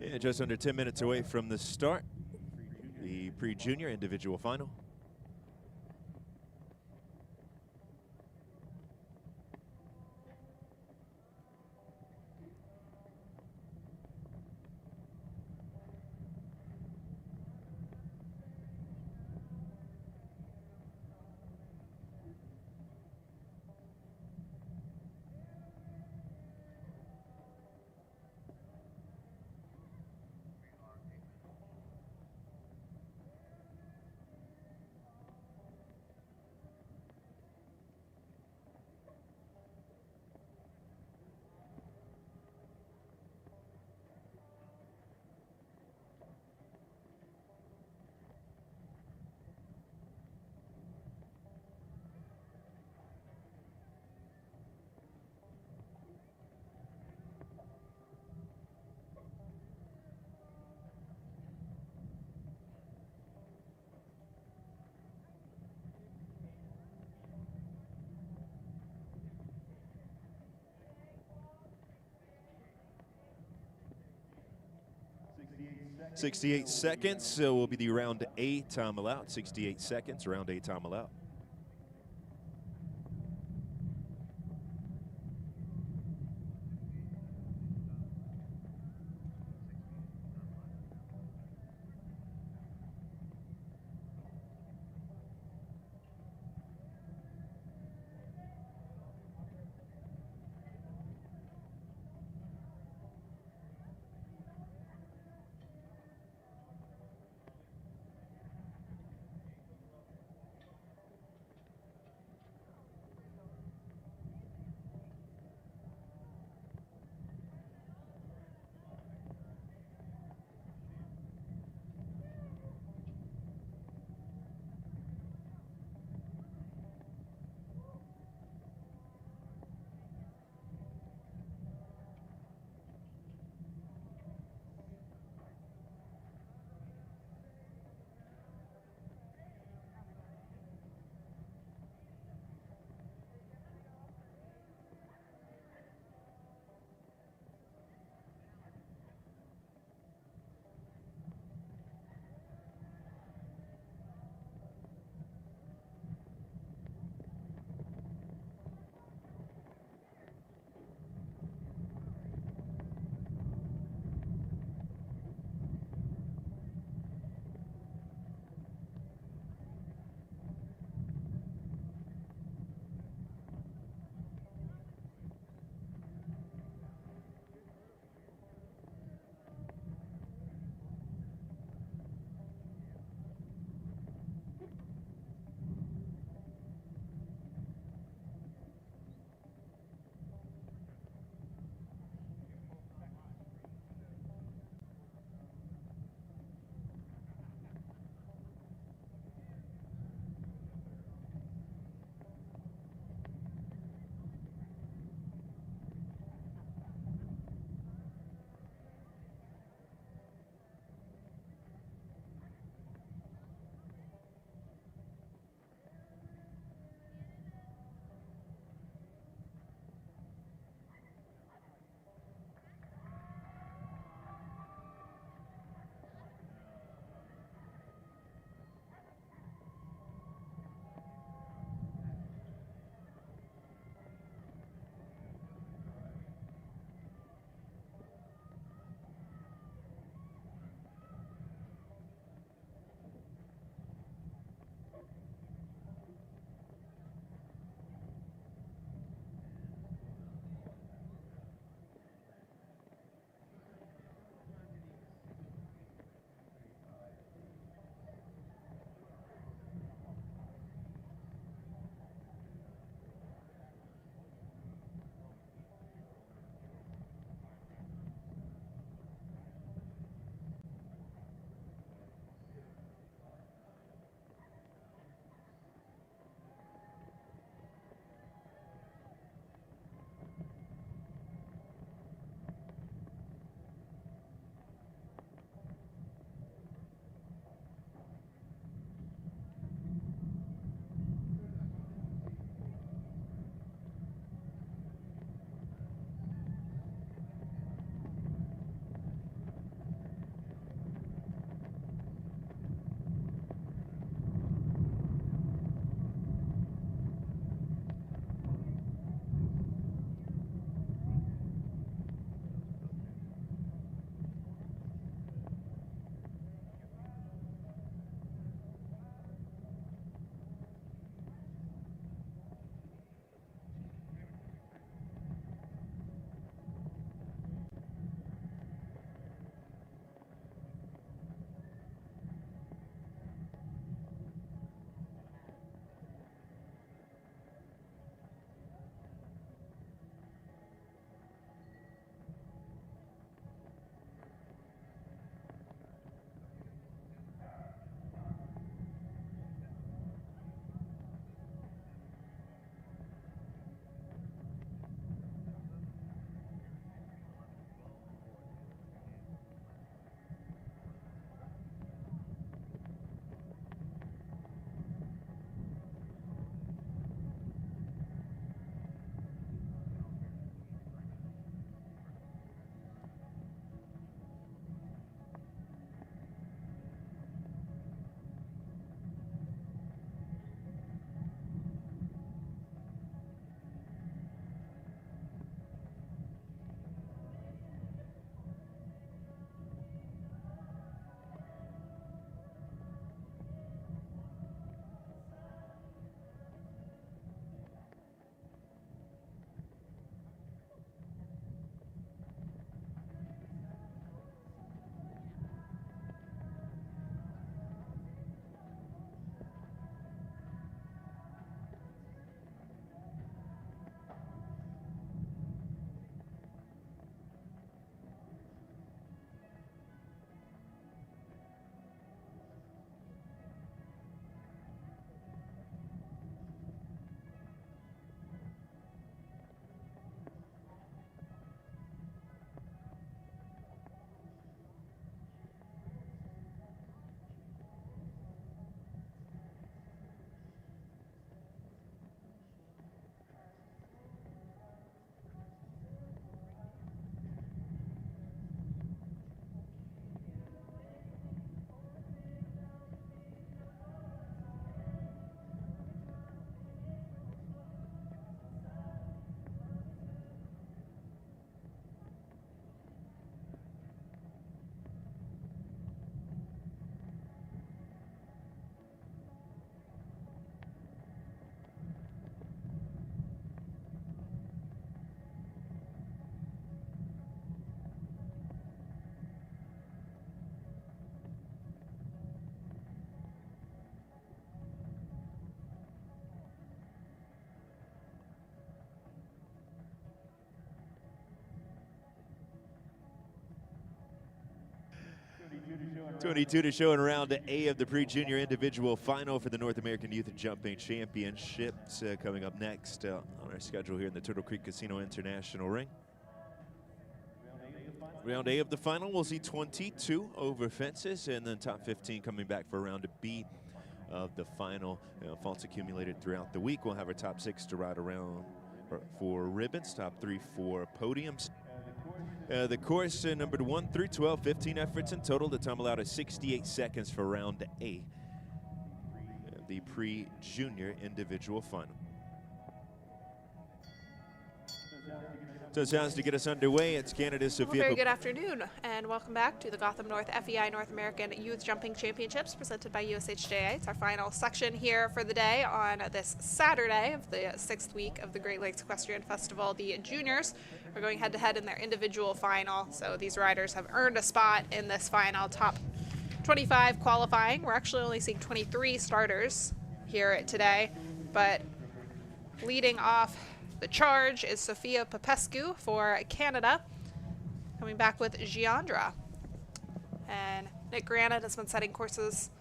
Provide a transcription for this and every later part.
Yeah, just under 10 minutes away from the start, the pre-junior individual final. .68 will be the round A time allowed. 68 seconds, round A time allowed. 22 to show in round A of the pre-junior individual final for the North American Youth Jumping Championships. Coming up next on our schedule here in the Turtle Creek Casino International Ring. Round A of the final, we'll see 22 over fences, and then top 15 coming back for round B of the final. Faults accumulated throughout the week. We'll have our top 6 to ride around for ribbons, top 3 for podiums. The course numbered 1 through 12, 15 efforts in total. The time allowed is 68 seconds for round A, the pre-junior individual final. So it sounds to get us underway. It's Canada's Sophia. Well, very good afternoon, and welcome back to the Gotham North FEI North American Youth Jumping Championships presented by USHJA. It's our final section here for the day on this Saturday of the 6th week of the Great Lakes Equestrian Festival. The juniors are going head-to-head in their individual final, so these riders have earned a spot in this final, top 25 qualifying. We're actually only seeing 23 starters here today, but leading off the charge is Sophia Popescu for Canada, coming back with Giandra. And Nick Granite has been setting courses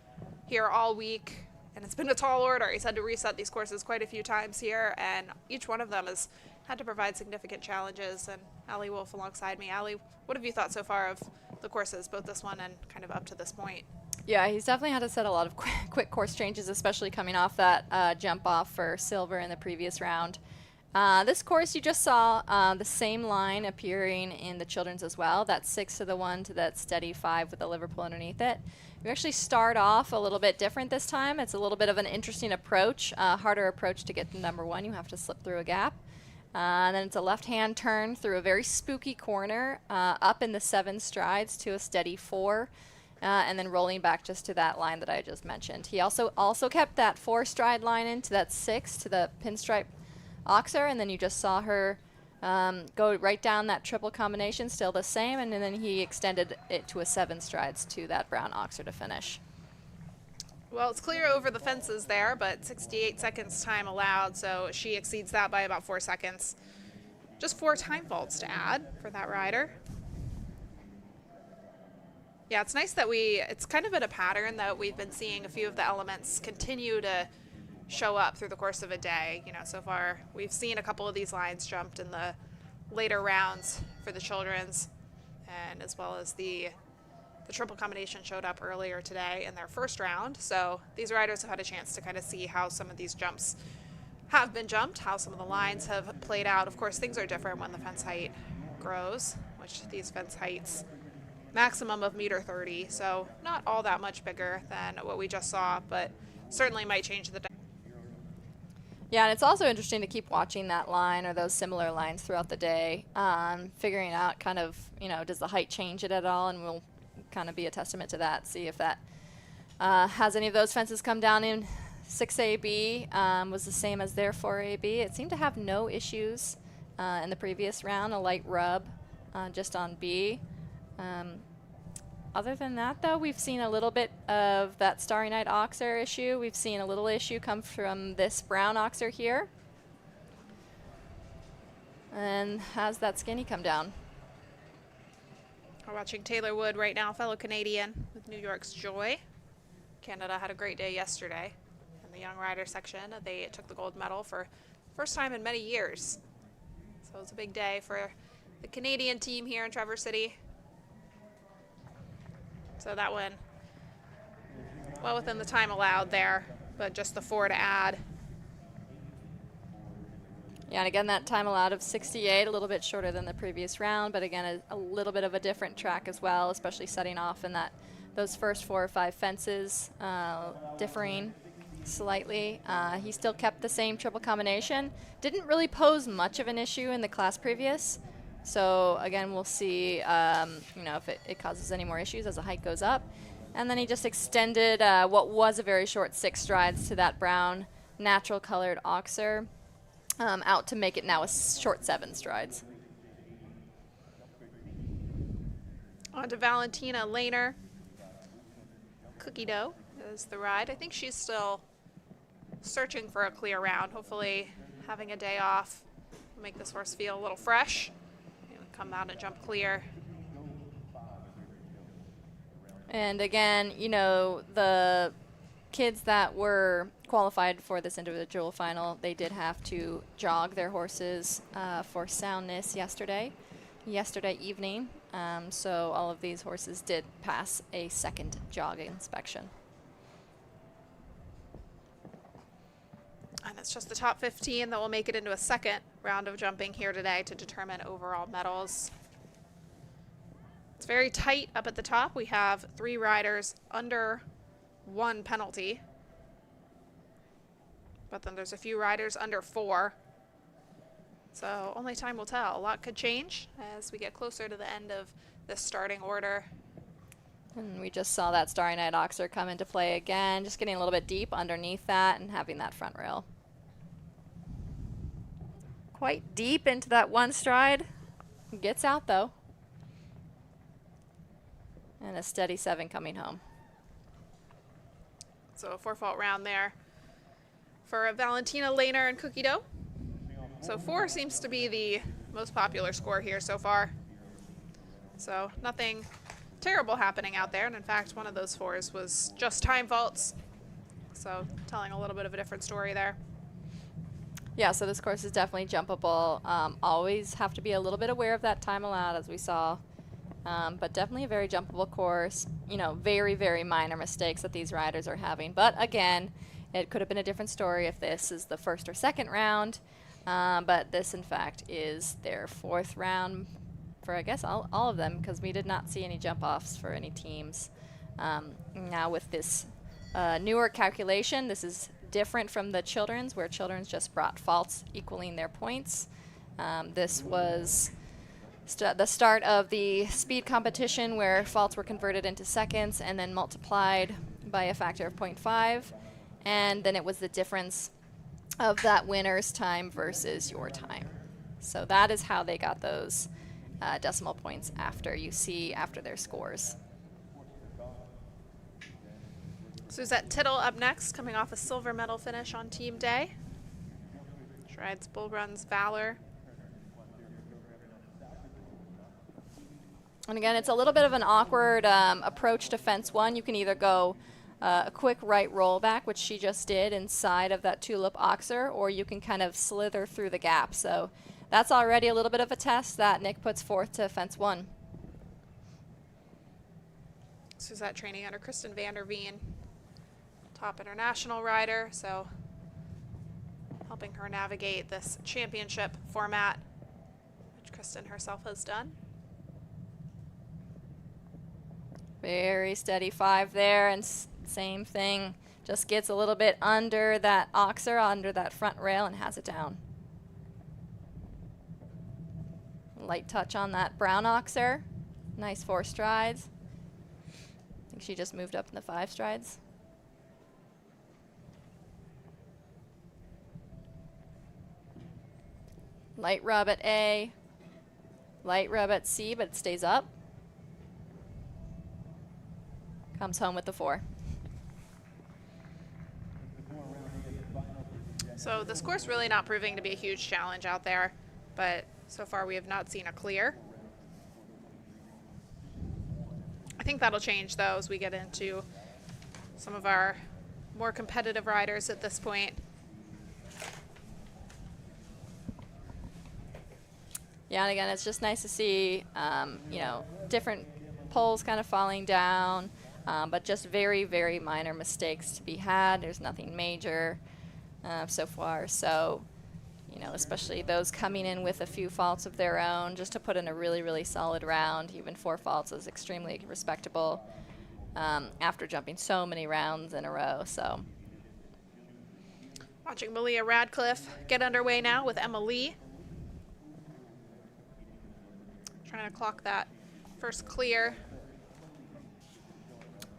here all week, and it's been a tall order. He's had to reset these courses quite a few times here, and each one of them has had to provide significant challenges. And Allie Wolf alongside me. Allie, what have you thought so far of the courses, both this one and kind of up to this point? Yeah, he's definitely had to set a lot of quick course changes, especially coming off that jump off for silver in the previous round. This course you just saw the same line appearing in the children's as well. That 6 to the 1 to that steady 5 with the Liverpool underneath it. We actually start off a little bit different this time. It's a little bit of an interesting approach, harder approach to get to number 1. You have to slip through a gap. And then it's a left-hand turn through a very spooky corner, up in the 7 strides to a steady 4. And then rolling back just to that line that I just mentioned. He also kept that 4-stride line into that 6 to the pinstripe Oxer, and then you just saw her go right down that triple combination, still the same, and then he extended it to a 7 strides to that brown Oxer to finish. Well, it's clear over the fences there, but 68 seconds time allowed, so she exceeds that by about 4 seconds. Just 4 time faults to add for that rider. Yeah, it's nice that it's kind of been a pattern that we've been seeing a few of the elements continue to show up through the course of a day. You know, so far we've seen a couple of these lines jumped in the later rounds for the children's, and as well as the triple combination showed up earlier today in their first round. So these riders have had a chance to kind of see how some of these jumps have been jumped, how some of the lines have played out. Of course, things are different when the fence height grows, which these fence heights maximum of 1.30 m, so not all that much bigger than what we just saw, but certainly might change the. Yeah, and it's also interesting to keep watching that line or those similar lines throughout the day, figuring out kind of, you know, does the height change it at all, and we'll kind of be a testament to that, see if that has any of those fences come down in 6AB, was the same as their 4AB. It seemed to have no issues in the previous round, a light rub just on B. Other than that, though, we've seen a little bit of that Starry Night Oxer issue. We've seen a little issue come from this brown Oxer here. And has that skinny come down? We're watching Taylor Wood right now, fellow Canadian with New York's Joy. Canada had a great day yesterday in the young rider section. They took the gold medal for the first time in many years. So it was a big day for the Canadian team here in Traverse City. So that one, well within the time allowed there, but just the 4 to add. Yeah, and again, that time allowed of 68, a little bit shorter than the previous round, but again, a little bit of a different track as well, especially setting off in those first 4 or 5 fences, differing slightly. He still kept the same triple combination. Didn't really pose much of an issue in the class previous. So again, we'll see, you know, if it causes any more issues as the height goes up. And then he just extended what was a very short 6 strides to that brown natural colored Oxer out to make it now a short 7 strides. On to Valentina Lehner. Cookie dough is the ride. I think she's still searching for a clear round. Hopefully having a day off will make this horse feel a little fresh. Come out and jump clear. And again, you know, the kids that were qualified for this individual final, they did have to jog their horses for soundness yesterday evening. So all of these horses did pass a second jog inspection. And it's just the top 15 that will make it into a second round of jumping here today to determine overall medals. It's very tight up at the top. We have 3 riders under 1 penalty. But then there's a few riders under 4. So only time will tell. A lot could change as we get closer to the end of this starting order. And we just saw that Starry Night Oxer come into play again, just getting a little bit deep underneath that and having that front rail. Quite deep into that one stride. Gets out though. And a steady 7 coming home. So a 4-fault round there for Valentina, Lehner, and Cookie Dough. So 4 seems to be the most popular score here so far. So nothing terrible happening out there. And in fact, one of those 4s was just time faults. So telling a little bit of a different story there. Yeah, so this course is definitely jumpable. Always have to be a little bit aware of that time allowed, as we saw. But definitely a very jumpable course. You know, very, very minor mistakes that these riders are having. But again, it could have been a different story if this is the first or second round. But this, in fact, is their 4th round for, I guess, all of them, because we did not see any jump-offs for any teams. Now with this newer calculation, this is different from the children's, where children's just brought faults equaling their points. This was the start of the speed competition where faults were converted into seconds and then multiplied by a factor of 0.5. And then it was the difference of that winner's time versus your time. So that is how they got those decimal points after their scores. Suzette Tittle up next, coming off a silver medal finish on team day. She rides Bull Run's Valor. And again, it's a little bit of an awkward approach to fence 1. You can either go a quick right rollback, which she just did inside of that Tulip Oxer, or you can kind of slither through the gap. So that's already a little bit of a test that Nick puts forth to fence 1. Suzette training under Kristen Vanderveen, top international rider, so helping her navigate this championship format, which Kristen herself has done. Very steady 5 there, and same thing, just gets a little bit under that Oxer, under that front rail, and has it down. Light touch on that brown Oxer. Nice 4 strides. I think she just moved up in the 5 strides. Light rub at A, light rub at C, but it stays up. Comes home with the 4. So this course really not proving to be a huge challenge out there, but so far we have not seen a clear. I think that'll change though as we get into some of our more competitive riders at this point. Yeah, and again, it's just nice to see, you know, different poles kind of falling down, but just very, very minor mistakes to be had. There's nothing major so far. So, you know, especially those coming in with a few faults of their own, just to put in a really, really solid round. Even 4 faults is extremely respectable after jumping so many rounds in a row. So, Watching Malia Radcliffe get underway now with Emma Lee. Trying to clock that first clear.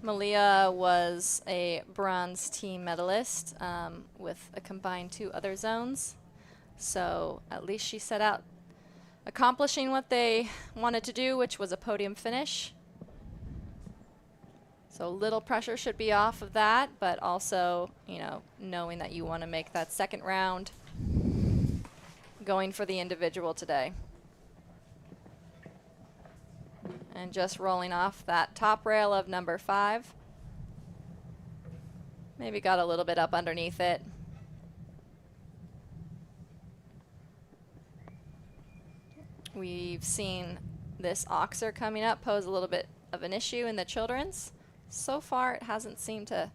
Malia was a bronze team medalist with a combined 2 other zones. So at least she set out accomplishing what they wanted to do, which was a podium finish. So little pressure should be off of that, but also, you know, knowing that you want to make that second round going for the individual today. And just rolling off that top rail of number 5. Maybe got a little bit up underneath it. We've seen this oxer coming up pose a little bit of an issue in the children's. So far, it hasn't seemed to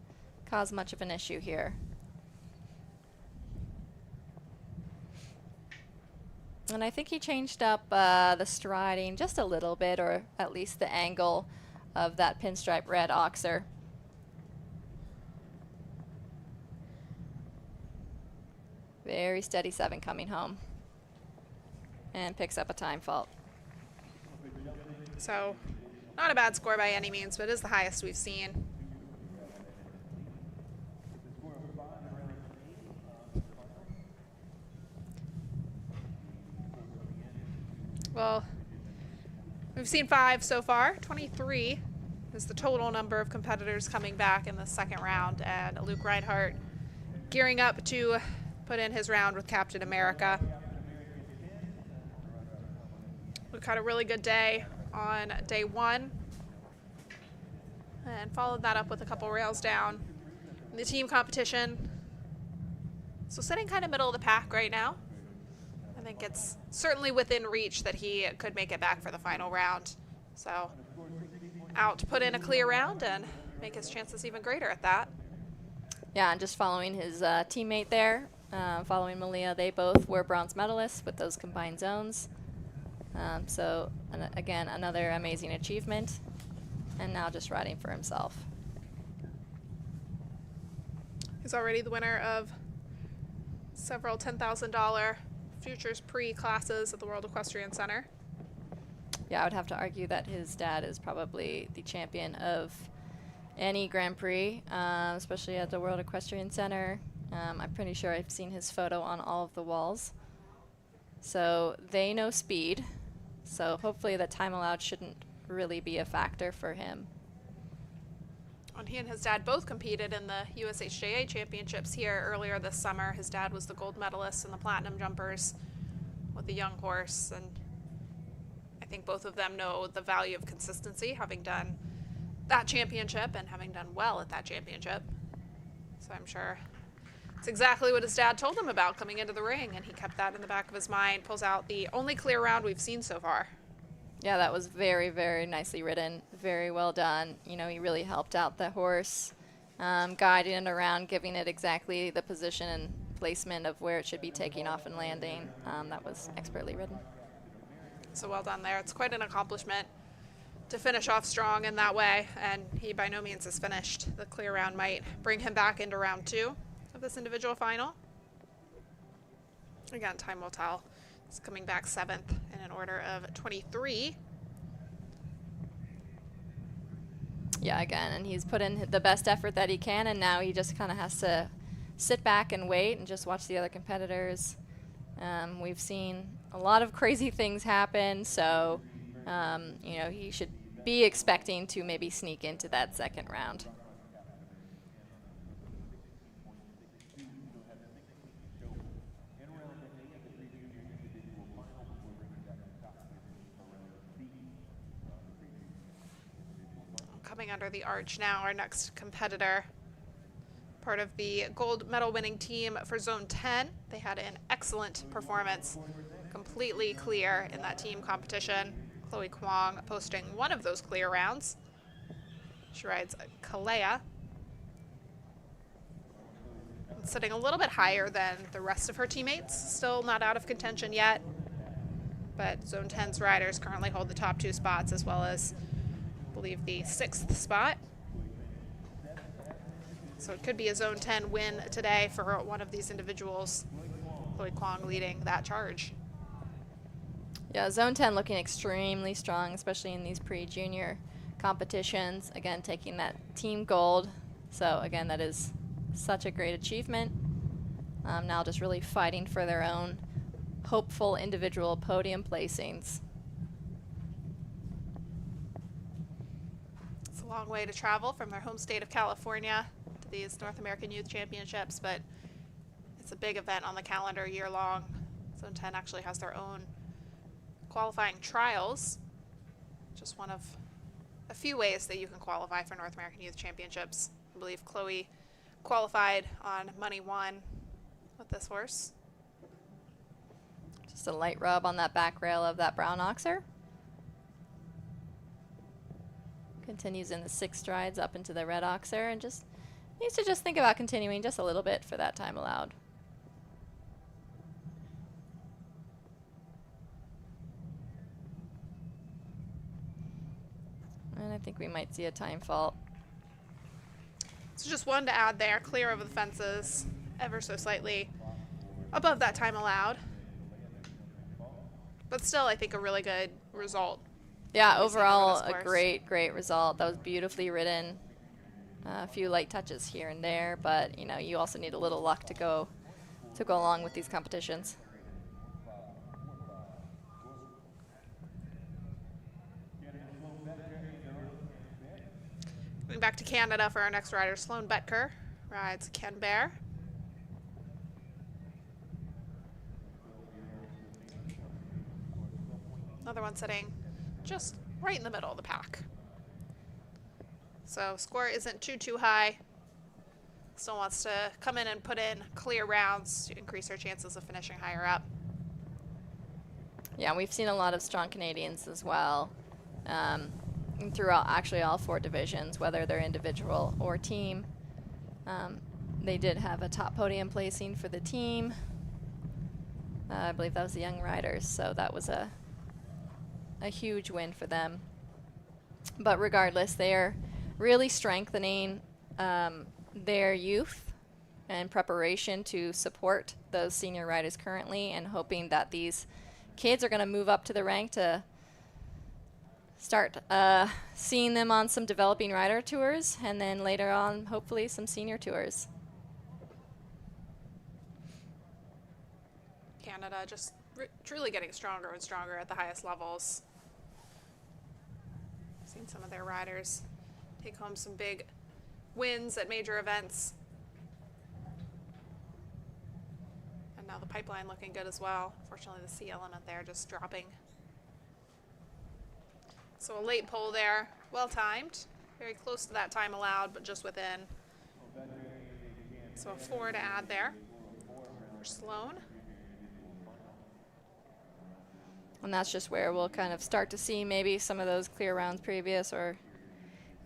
cause much of an issue here. And I think he changed up the striding just a little bit, or at least the angle of that pinstripe red oxer. Very steady 7 coming home. And picks up a time fault. So, not a bad score by any means, but it is the highest we've seen. Well, we've seen 5 so far. 23 is the total number of competitors coming back in the second round, and Luke Reinhardt gearing up to put in his round with Captain America. Luke had a really good day on day 1 and followed that up with a couple rails down in the team competition. So sitting kind of middle of the pack right now. I think it's certainly within reach that he could make it back for the final round. So out to put in a clear round and make his chances even greater at that. Yeah, and just following his teammate there, following Malia, they both were bronze medalists with those combined zones. So again, another amazing achievement, and now just riding for himself. He's already the winner of several $10,000 Futures Pre-classes at the World Equestrian Center. Yeah, I would have to argue that his dad is probably the champion of any Grand Prix, especially at the World Equestrian Center. I'm pretty sure I've seen his photo on all of the walls. So they know speed. So hopefully the time allowed shouldn't really be a factor for him. And he and his dad both competed in the USHJA championships here earlier this summer. His dad was the gold medalist in the platinum jumpers with the young horse, and I think both of them know the value of consistency, having done that championship and having done well at that championship. So I'm sure it's exactly what his dad told him about coming into the ring, and he kept that in the back of his mind. Pulls out the only clear round we've seen so far. Yeah, that was very, very nicely ridden. Very well done. You know, he really helped out the horse, guiding it around, giving it exactly the position and placement of where it should be taking off and landing. That was expertly ridden. So well done there. It's quite an accomplishment to finish off strong in that way, and he by no means is finished. The clear round might bring him back into round 2 of this individual final. Again, time will tell. He's coming back 7th in an order of 23. Yeah, again, and he's put in the best effort that he can, and now he just kind of has to sit back and wait and just watch the other competitors. We've seen a lot of crazy things happen, so you know, he should be expecting to maybe sneak into that second round. Coming under the arch now, our next competitor, part of the gold medal winning team for Zone 10. They had an excellent performance, completely clear in that team competition. Chloe Kwong posting one of those clear rounds. She rides Kalea. Sitting a little bit higher than the rest of her teammates, still not out of contention yet. But Zone 10's riders currently hold the top 2 spots, as well as, I believe, the 6th spot. So it could be a Zone 10 win today for one of these individuals. Chloe Kwong leading that charge. Yeah, Zone 10 looking extremely strong, especially in these pre-junior competitions. Again, taking that team gold. So again, that is such a great achievement. Now just really fighting for their own hopeful individual podium placings. It's a long way to travel from their home state of California to these North American Youth Championships, but it's a big event on the calendar year long. Zone 10 actually has their own qualifying trials Just one of a few ways that you can qualify for North American Youth Championships. I believe Chloe qualified on money 1 with this horse. Just a light rub on that back rail of that brown oxer. Continues in the 6 strides up into the red oxer and just needs to just think about continuing just a little bit for that time allowed. And I think we might see a time fault. So just one to add there, clear over the fences, ever so slightly above that time allowed. But still, I think a really good result. Yeah, overall a great result. That was beautifully ridden. A few light touches here and there, but you know, you also need a little luck to go along with these competitions. Going back to Canada for our next rider, Sloan Betker rides Ken Bear. Another one sitting just right in the middle of the pack. So score isn't too high. Still wants to come in and put in clear rounds to increase her chances of finishing higher up. Yeah, we've seen a lot of strong Canadians as well. Throughout actually all 4 divisions, whether they're individual or team. They did have a top podium placing for the team. I believe that was the Young Riders, so that was a huge win for them. But regardless, they're really strengthening their youth and preparation to support those senior riders currently, and hoping that these kids are going to move up to the rank to start seeing them on some developing rider tours, and then later on, hopefully, some senior tours. Canada just truly getting stronger and stronger at the highest levels. Seen some of their riders take home some big wins at major events. And now the pipeline looking good as well. Fortunately, the C element there just dropping. So a late pull there, well timed, very close to that time allowed, but just within. So a 4 to add there for Sloan. And that's just where we'll kind of start to see maybe some of those clear rounds previous, or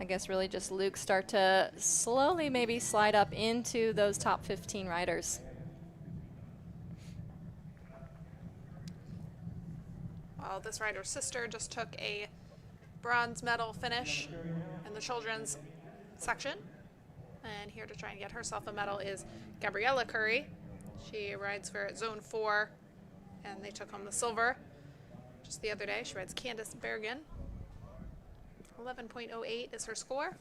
I guess really just Luke start to slowly maybe slide up into those top 15 riders. Well, this rider's sister just took a bronze medal finish in the children's section. And here to try and get herself a medal is Gabriella Curry. She rides for Zone 4, and they took home the silver just the other day. She rides Candice Bergen. 11.08 is her score.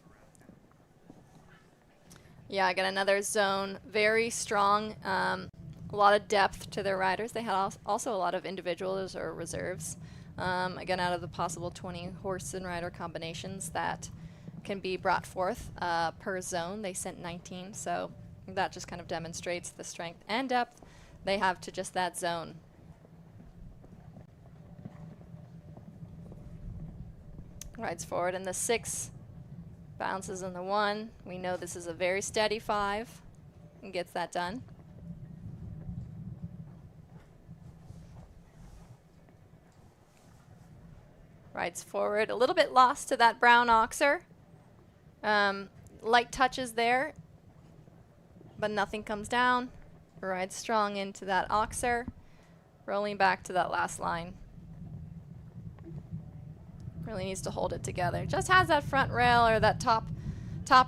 Yeah, again, another zone, very strong. A lot of depth to their riders. They had also a lot of individuals or reserves. Again, out of the possible 20 horse and rider combinations that can be brought forth per zone, they sent 19. So that just kind of demonstrates the strength and depth they have to just that zone. Rides forward in the 6, bounces in the 1. We know this is a very steady 5 and gets that done. Rides forward, a little bit lost to that brown oxer. Light touches there, but nothing comes down. Rides strong into that oxer, rolling back to that last line. Really needs to hold it together. Just has that front rail, or that top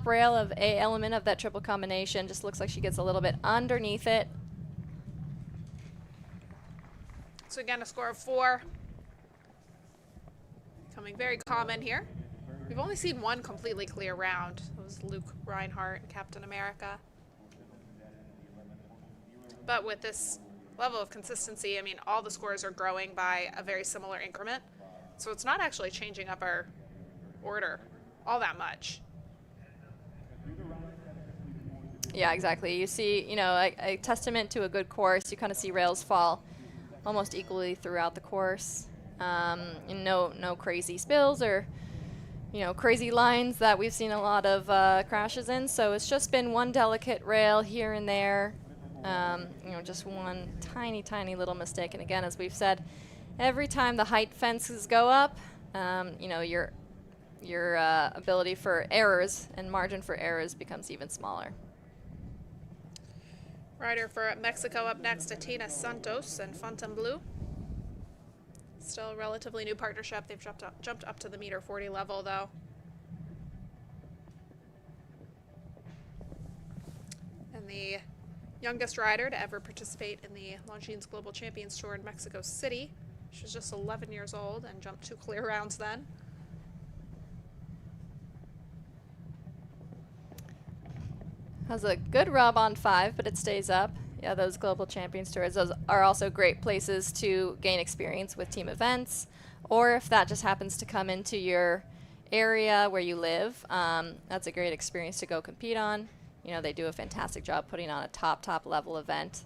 rail of a element of that triple combination. Just looks like she gets a little bit underneath it. So again, a score of 4. Becoming very common here. We've only seen one completely clear round. It was Luke Reinhardt, Captain America. But with this level of consistency, I mean, all the scores are growing by a very similar increment. So it's not actually changing up our order all that much. Yeah, exactly. You see, you know, a testament to a good course. You kind of see rails fall almost equally throughout the course. And no crazy spills or crazy lines that we've seen a lot of crashes in. So it's just been one delicate rail here and there. Just one tiny little mistake. And again, as we've said, every time the height fences go up, your ability for errors and margin for errors becomes even smaller. Rider for Mexico up next, Atina Santos and Fontainebleau. Still a relatively new partnership. They've jumped up to the meter 40 level, though. And the youngest rider to ever participate in the Longines Global Champions Tour in Mexico City. She was just 11 years old and jumped 2 clear rounds then. Has a good rub on 5, but it stays up. Yeah, those Global Champions Tours, those are also great places to gain experience with team events, or if that just happens to come into your area where you live, that's a great experience to go compete on. They do a fantastic job putting on a top level event,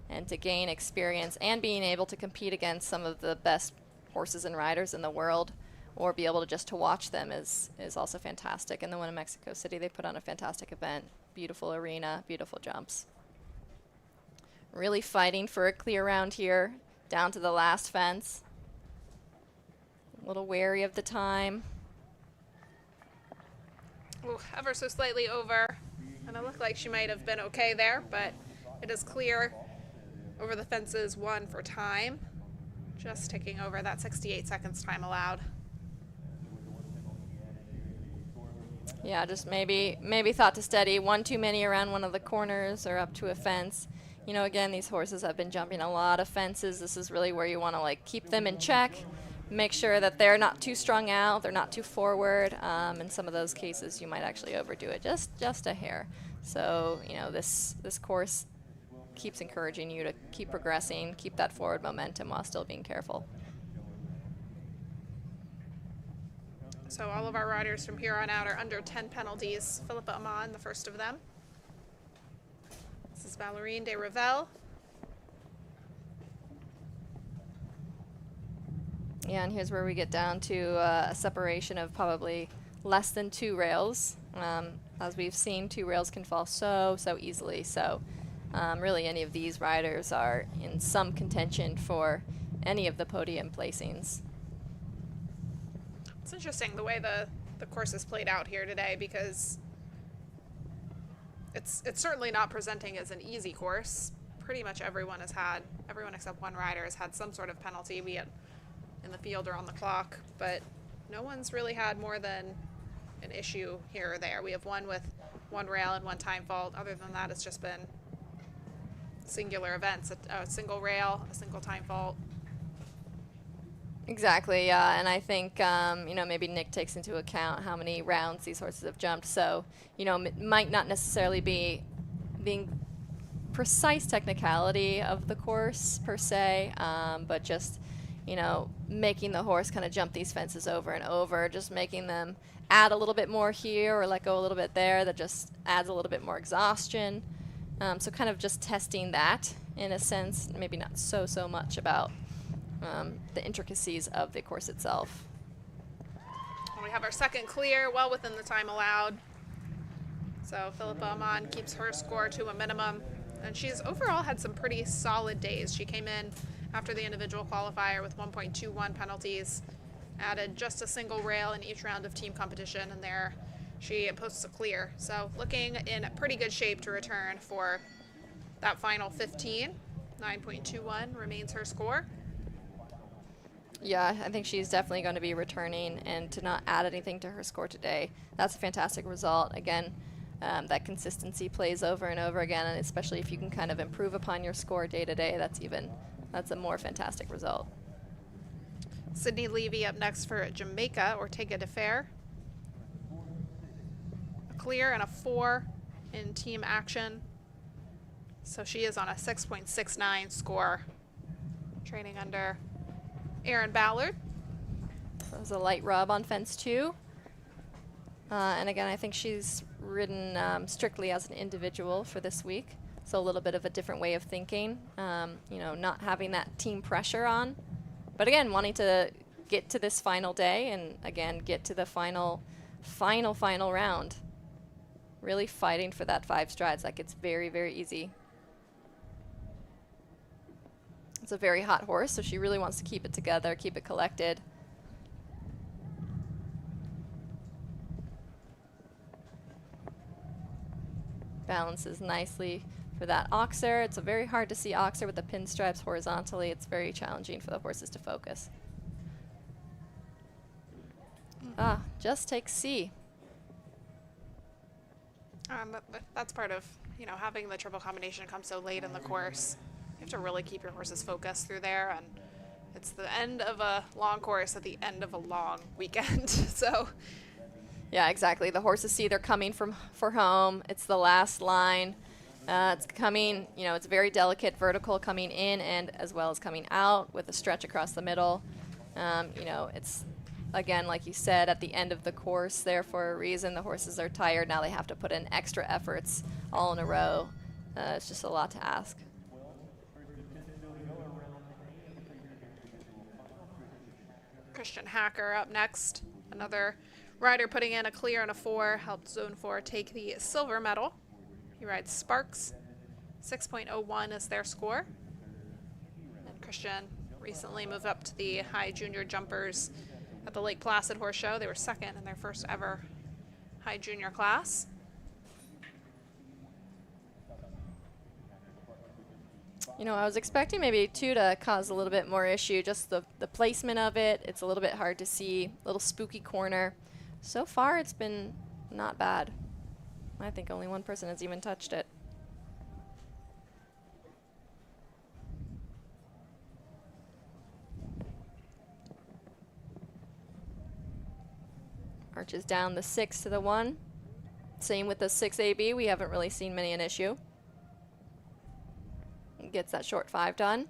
and to gain experience and being able to compete against some of the best horses and riders in the world, or be able to just to watch them is also fantastic. And the one in Mexico City, they put on a fantastic event. Beautiful arena, beautiful jumps. Really fighting for a clear round here, down to the last fence. A little wary of the time. Ooh, ever so slightly over. And it looked like she might have been okay there, but it is clear over the fences 1 for time. Just ticking over that 68 seconds time allowed. Yeah, just maybe thought to steady. One too many around one of the corners or up to a fence. Again, these horses have been jumping a lot of fences. This is really where you want to keep them in check, make sure that they're not too strung out, they're not too forward. In some of those cases, you might actually overdo it just a hair. So, this course keeps encouraging you to keep progressing, keep that forward momentum while still being careful. So all of our riders from here on out are under 10 penalties. Philippa Amon, the first of them. This is Valérine de Revel. Yeah, and here's where we get down to a separation of probably less than 2 rails. As we've seen, 2 rails can fall so easily. So really any of these riders are in some contention for any of the podium placings. It's interesting the way the course is played out here today, because it's certainly not presenting as an easy course. Pretty much everyone except one rider has had some sort of penalty, be it in the field or on the clock, but no one's really had more than an issue here or there. We have one with 1 rail and 1 time fault. Other than that, it's just been singular events, a single rail, a single time fault. Exactly, yeah, and I think, maybe Nick takes into account how many rounds these horses have jumped, so, might not necessarily be being precise technicality of the course, per se, but just, making the horse kind of jump these fences over and over, just making them add a little bit more here or let go a little bit there. That just adds a little bit more exhaustion. So kind of just testing that, in a sense, maybe not so much about the intricacies of the course itself. We have our second clear, well within the time allowed. So Philippa Amon keeps her score to a minimum, and she's overall had some pretty solid days. She came in after the individual qualifier with 1.21 penalties, added just a single rail in each round of team competition, and there she posts a clear. So looking in pretty good shape to return for that final 15. 9.21 remains her score. Yeah, I think she's definitely going to be returning, and to not add anything to her score today, that's a fantastic result. Again, that consistency plays over and over again, and especially if you can kind of improve upon your score day to day, that's a more fantastic result. Sydney Levy up next for Jamaica, Ortega de Fer. A clear and a 4 in team action. So she is on a 6.69 score, training under Aaron Ballard. That was a light rub on fence 2. And again, I think she's ridden strictly as an individual for this week. So a little bit of a different way of thinking, not having that team pressure on. But again, wanting to get to this final day and again get to the final round. Really fighting for that 5 strides. Like, it's very, very easy. It's a very hot horse, so she really wants to keep it together, keep it collected. Balances nicely for that oxer. It's very hard to see oxer with the pinstripes horizontally. It's very challenging for the horses to focus. Just take C. That's part of, you know, having the triple combination come so late in the course. You have to really keep your horses focused through there, and it's the end of a long course at the end of a long weekend. So yeah, exactly. The horses see they're coming for home. It's the last line. It's coming, you know, it's very delicate vertical coming in and as well as coming out with a stretch across the middle. You know, it's, again, like you said, at the end of the course there for a reason. The horses are tired. Now they have to put in extra efforts all in a row. It's just a lot to ask. Christian Hacker up next. Another rider putting in a clear and a 4. Helped Zone 4 take the silver medal. He rides Sparks. 6.01 is their score. And Christian recently moved up to the high junior jumpers at the Lake Placid Horse Show. They were second in their first ever high junior class. You know, I was expecting maybe 2 to cause a little bit more issue, just the placement of it. It's a little bit hard to see, a little spooky corner. So far, it's been not bad. I think only one person has even touched it. Arches down the 6 to the 1. Same with the 6 AB. We haven't really seen many an issue. Gets that short 5 done.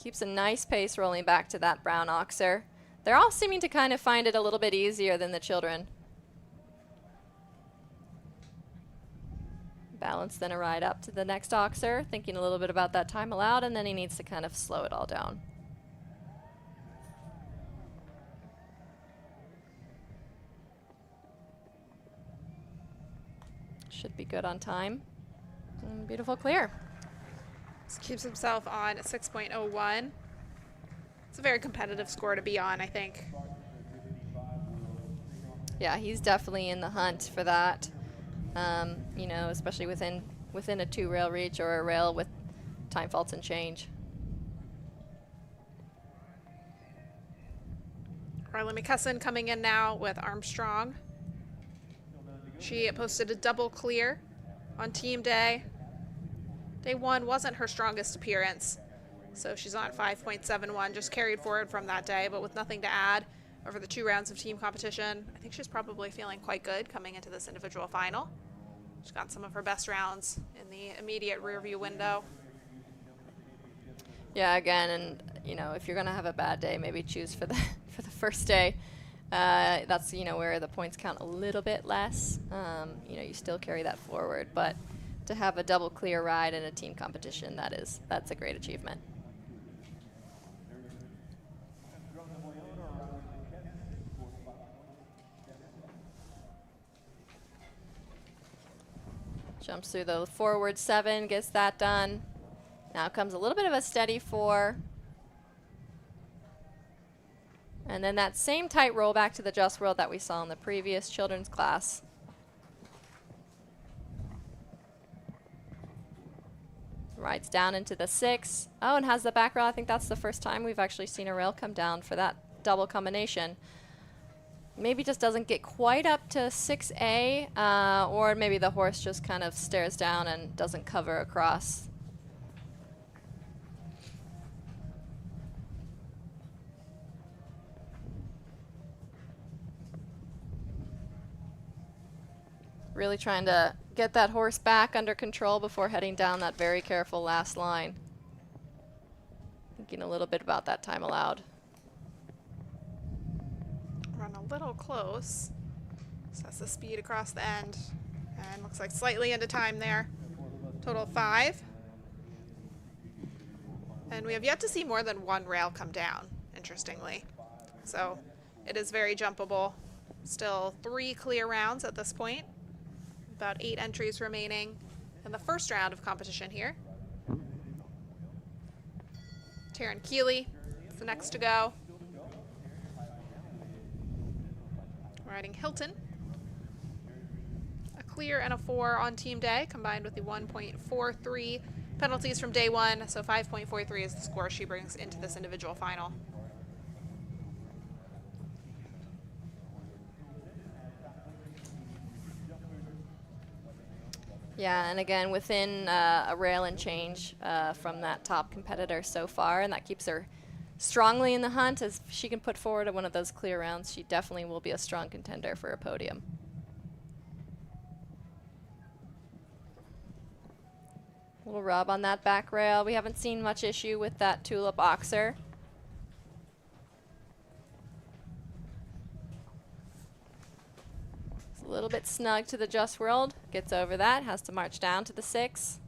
Keeps a nice pace rolling back to that brown oxer. They're all seeming to kind of find it a little bit easier than the children. Balance, then a ride up to the next oxer, thinking a little bit about that time allowed, and then he needs to kind of slow it all down. Should be good on time. And beautiful clear. Just keeps himself on 6.01. It's a very competitive score to be on, I think. Yeah, he's definitely in the hunt for that. You know, especially within a 2-rail reach or a rail with time faults and change. Riley McKesson coming in now with Armstrong. She posted a double clear on team day. Day 1 wasn't her strongest appearance, so she's on 5.71, just carried forward from that day, but with nothing to add over the 2 rounds of team competition. I think she's probably feeling quite good coming into this individual final. She's got some of her best rounds in the immediate rear view window. Yeah, again, and you know, if you're gonna have a bad day, maybe choose for the for the first day. That's, you know, where the points count a little bit less. You know, you still carry that forward, but to have a double clear ride in a team competition, that's a great achievement. Jumps through the forward 7, gets that done. Now comes a little bit of a steady 4. And then that same tight roll back to the Just World that we saw in the previous children's class. Rides down into the 6. Oh, and has the back rail. I think that's the first time we've actually seen a rail come down for that double combination. Maybe just doesn't get quite up to 6A, or maybe the horse just kind of stares down and doesn't cover across. Really trying to get that horse back under control before heading down that very careful last line. Thinking a little bit about that time allowed. Run a little close. So that's the speed across the end. And looks like slightly into time there. Total 5. And we have yet to see more than one rail come down, interestingly. So it is very jumpable. Still 3 clear rounds at this point. About 8 entries remaining in the first round of competition here. Taryn Keeley is the next to go. Riding Hilton. A clear and a 4 on team day, combined with the 1.43 penalties from day 1. So 5.43 is the score she brings into this individual final. Yeah, and again, within a rail and change from that top competitor so far, and that keeps her strongly in the hunt. As she can put forward one of those clear rounds, she definitely will be a strong contender for a podium. Little rub on that back rail. We haven't seen much issue with that tulip oxer. A little bit snug to the Just World. Gets over that. Has to march down to the 6.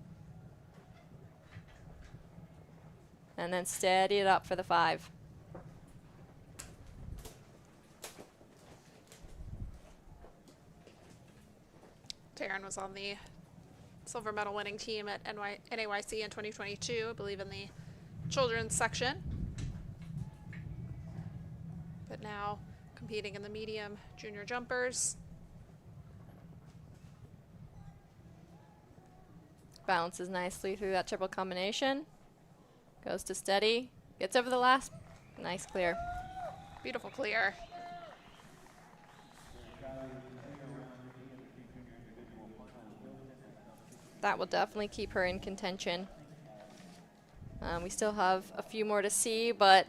And then steady it up for the 5. Taryn was on the silver medal winning team at NAYC in 2022, I believe in the children's section. But now competing in the medium junior jumpers. Balances nicely through that triple combination. Goes to steady. Gets over the last. Nice clear. Beautiful clear. That will definitely keep her in contention. We still have a few more to see, but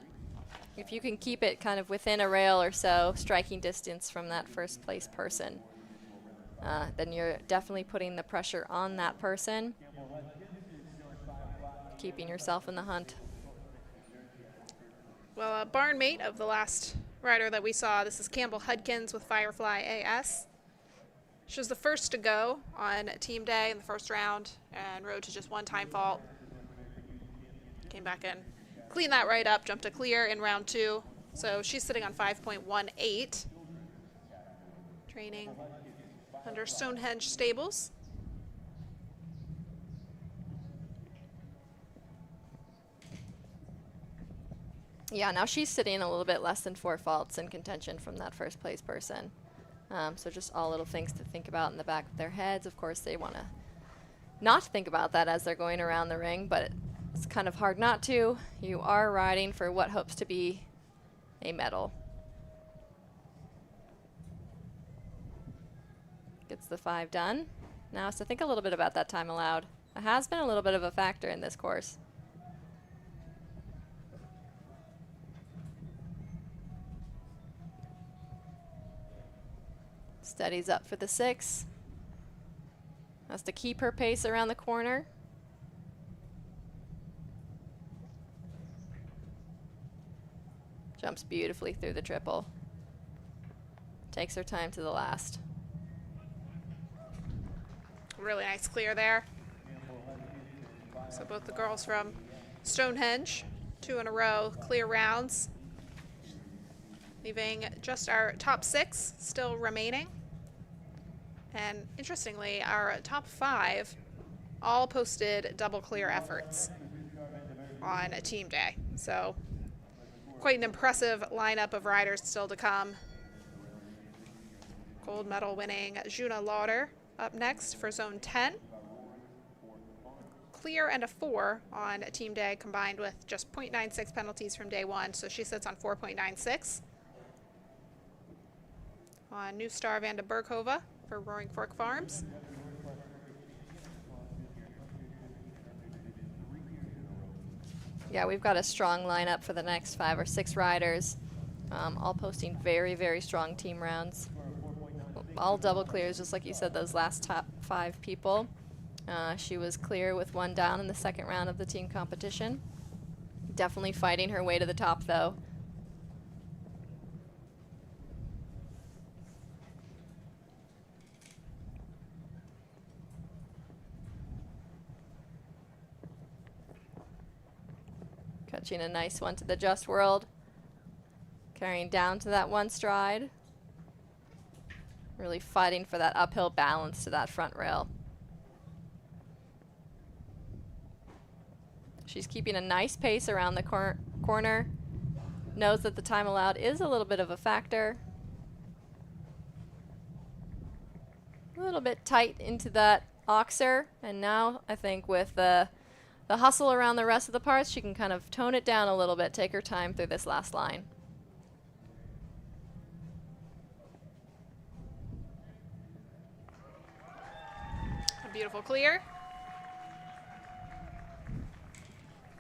if you can keep it kind of within a rail or so, striking distance from that first place person, then you're definitely putting the pressure on that person, keeping yourself in the hunt. Well, a barn mate of the last rider that we saw, this is Campbell Hudkins with Firefly AS. She was the first to go on team day in the first round and rode to just 1 time fault. Came back in, cleaned that right up, jumped to clear in round 2. So she's sitting on 5.18. Training under Stonehenge Stables. Yeah, now she's sitting a little bit less than 4 faults in contention from that first place person. So just all little things to think about in the back of their heads. Of course, they want to not think about that as they're going around the ring, but it's kind of hard not to. You are riding for what hopes to be a medal. Gets the 5 done. Now has to think a little bit about that time allowed. It has been a little bit of a factor in this course. Steadies up for the 6. Has to keep her pace around the corner. Jumps beautifully through the triple. Takes her time to the last. Really nice clear there. So both the girls from Stonehenge, 2 in a row, clear rounds. Leaving just our top 6 still remaining. And interestingly, our top 5 all posted double clear efforts on a team day. So quite an impressive lineup of riders still to come. Gold medal winning Juna Lauder up next for zone 10. Clear and a 4 on a team day, combined with just 0.96 penalties from day 1. So she sits on 4.96. On New Star Vanda Berghova for Roaring Fork Farms. Yeah, we've got a strong lineup for the next 5 or 6 riders, all posting very, very strong team rounds. All double clears, just like you said, those last top 5 people. She was clear with 1 down in the second round of the team competition. Definitely fighting her way to the top, though. Catching a nice one to the just world. Carrying down to that one stride. Really fighting for that uphill balance to that front rail. She's keeping a nice pace around the corner. Knows that the time allowed is a little bit of a factor. A little bit tight into that oxer, and now I think with the hustle around the rest of the parts, she can kind of tone it down a little bit, take her time through this last line. A beautiful clear.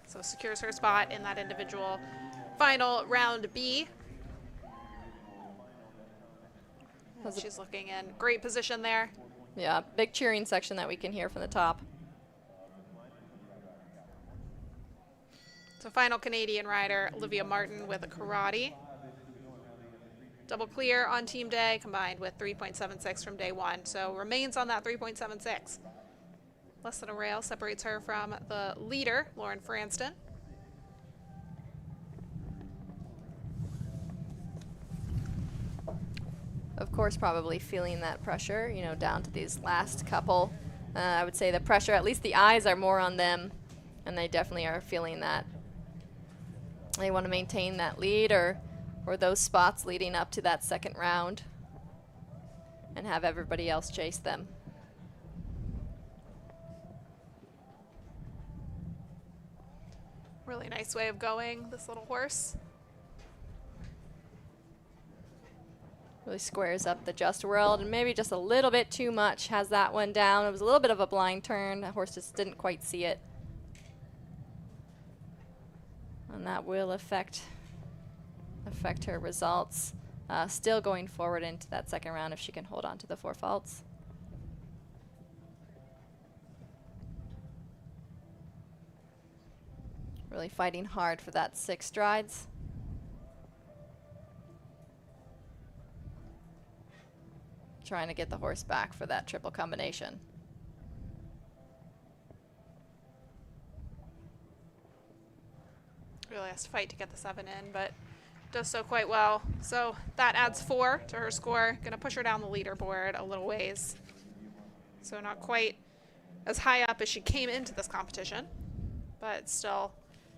So secures her spot in that individual final round B. She's looking in great position there. Yeah, big cheering section that we can hear from the top. So final Canadian rider, Olivia Martin with a karate. Double clear on team day combined with 3.76 from day one. So remains on that 3.76. Less than a rail separates her from the leader, Lauren Franston. Of course, probably feeling that pressure, you know, down to these last couple. I would say the pressure, at least the eyes are more on them, and they definitely are feeling that. They want to maintain that lead or those spots leading up to that second round and have everybody else chase them. Really nice way of going, this little horse. Really squares up the just world, and maybe just a little bit too much. Has that one down. It was a little bit of a blind turn. The horse just didn't quite see it. And that will affect her results. Still going forward into that second round if she can hold on to the 4 faults. Really fighting hard for that 6 strides. Trying to get the horse back for that triple combination. Really has to fight to get the 7 in, but does so quite well. So that adds 4 to her score. Gonna push her down the leaderboard a little ways. So not quite as high up as she came into this competition, but still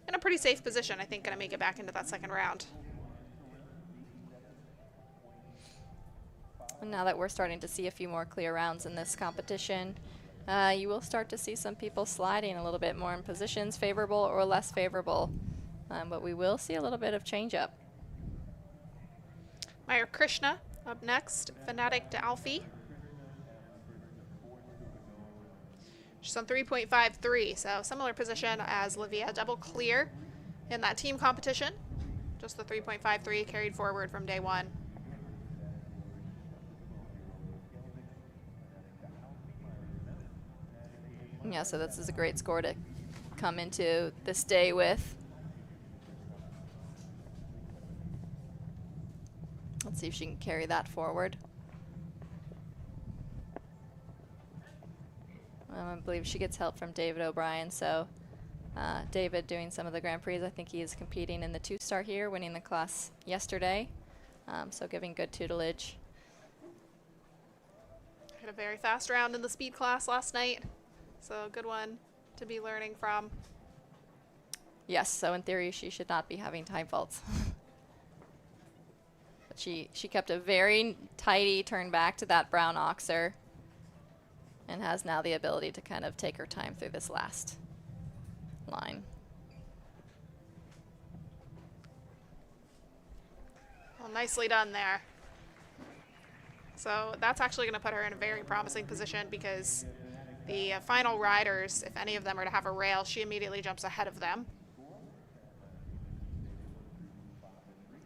in a pretty safe position. I think gonna make it back into that second round. And now that we're starting to see a few more clear rounds in this competition, you will start to see some people sliding a little bit more in positions, favorable or less favorable. But we will see a little bit of change up. Meyer Krishna up next, Fanatic to Alfie. She's on 3.53, so similar position as Livia, double clear in that team competition. Just the 3.53 carried forward from day one. Yeah, so this is a great score to come into this day with. Let's see if she can carry that forward. I believe she gets help from David O'Brien, so David doing some of the Grand Prix. I think he is competing in the 2-star here, winning the class yesterday, so giving good tutelage. Had a very fast round in the speed class last night, so a good one to be learning from. Yes, so in theory she should not be having time faults. But she kept a very tidy turn back to that brown oxer and has now the ability to kind of take her time through this last line. Well, nicely done there. So that's actually going to put her in a very promising position because the final riders, if any of them are to have a rail, she immediately jumps ahead of them.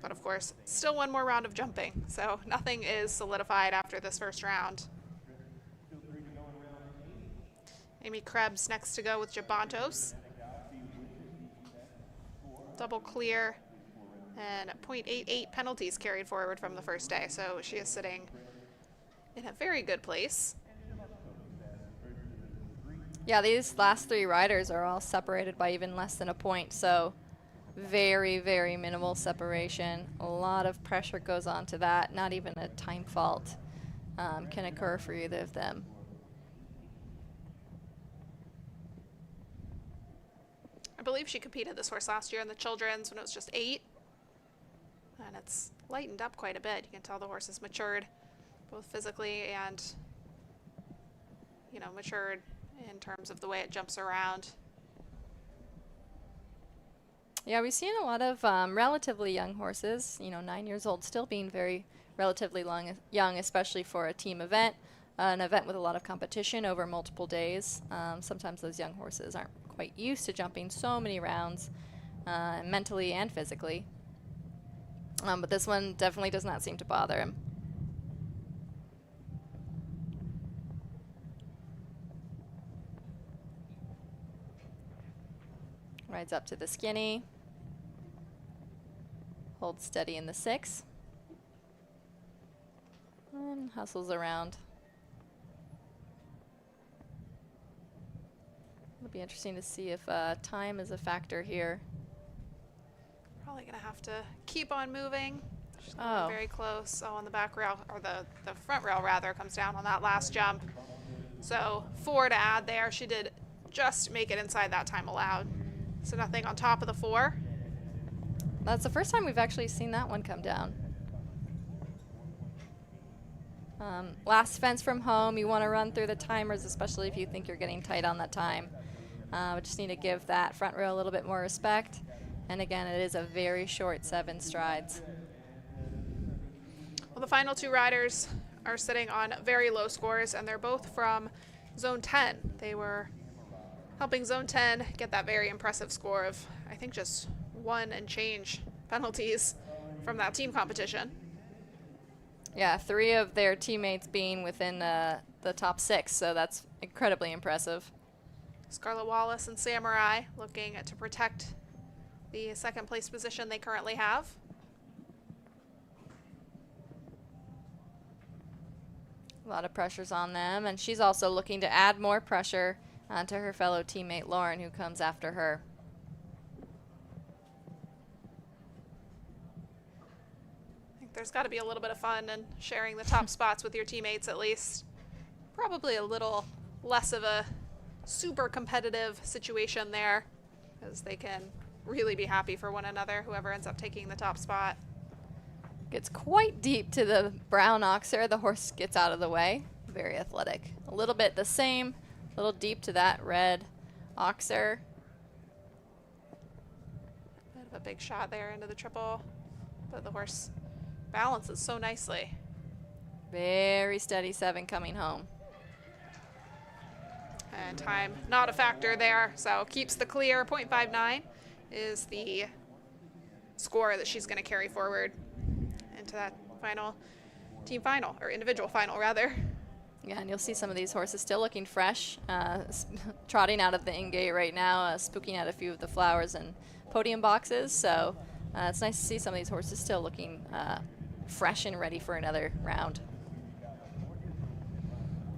But of course, still one more round of jumping, so nothing is solidified after this first round. Amy Krebs next to go with Jabantos. Double clear and 0.88 penalties carried forward from the first day, so she is sitting in a very good place. Yeah, these last 3 riders are all separated by even less than a point, so very, very minimal separation. A lot of pressure goes onto that. Not even a time fault can occur for either of them. I believe she competed this horse last year in the children's when it was just 8. And it's lightened up quite a bit. You can tell the horse has matured, both physically and, you know, matured in terms of the way it jumps around. Yeah, we've seen a lot of relatively young horses, you know, 9 years old, still being very relatively young, especially for a team event, an event with a lot of competition over multiple days. Sometimes those young horses aren't quite used to jumping so many rounds, mentally and physically. But this one definitely does not seem to bother him. Rides up to the skinny. Holds steady in the 6. And hustles around. It'll be interesting to see if time is a factor here. Probably going to have to keep on moving. She's Oh. going very close. Oh, on the back rail, or the front rail rather, comes down on that last jump. So 4 to add there. She did just make it inside that time allowed. So nothing on top of the 4. That's the first time we've actually seen that one come down. Last fence from home, you want to run through the timers, especially if you think you're getting tight on that time. We just need to give that front rail a little bit more respect. And again, it is a very short 7 strides. Well, the final 2 riders are sitting on very low scores, and they're both from Zone 10. They were helping Zone 10 get that very impressive score of, I think, just 1 and change penalties from that team competition. Yeah, 3 of their teammates being within the top 6, so that's incredibly impressive. Scarlet Wallace and Samurai looking to protect the 2nd place position they currently have. A lot of pressure's on them, and she's also looking to add more pressure onto her fellow teammate Lauren, who comes after her. I think there's got to be a little bit of fun in sharing the top spots with your teammates at least. Probably a little less of a super competitive situation there, as they can really be happy for one another, whoever ends up taking the top spot. Gets quite deep to the brown oxer. The horse gets out of the way. Very athletic. A little bit the same, a little deep to that red oxer. Bit of a big shot there into the triple, but the horse balances so nicely. Very steady 7 coming home. And time not a factor there, so keeps the clear. 0.59 is the score that she's going to carry forward into that final team final, or individual final rather. Yeah, and you'll see some of these horses still looking fresh, trotting out of the in-gate right now, spooking out a few of the flowers and podium boxes. So it's nice to see some of these horses still looking fresh and ready for another round.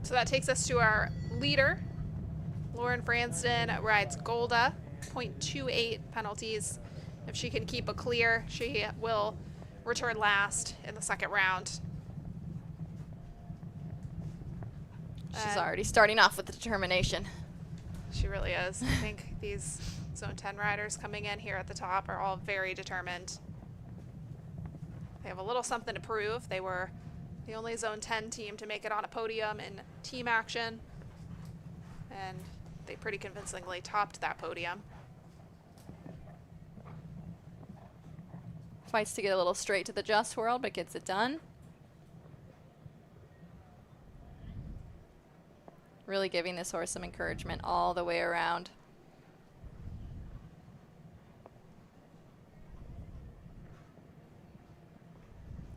So that takes us to our leader. Lauren Franston rides Golda, 0.28 penalties. If she can keep a clear, she will return last in the 2nd round. She's already starting off with determination. She really is. I think these Zone 10 riders coming in here at the top are all very determined. They have a little something to prove. They were the only Zone 10 team to make it on a podium in team action, and they pretty convincingly topped that podium. Fights to get a little straight to the just world, but gets it done. Really giving this horse some encouragement all the way around.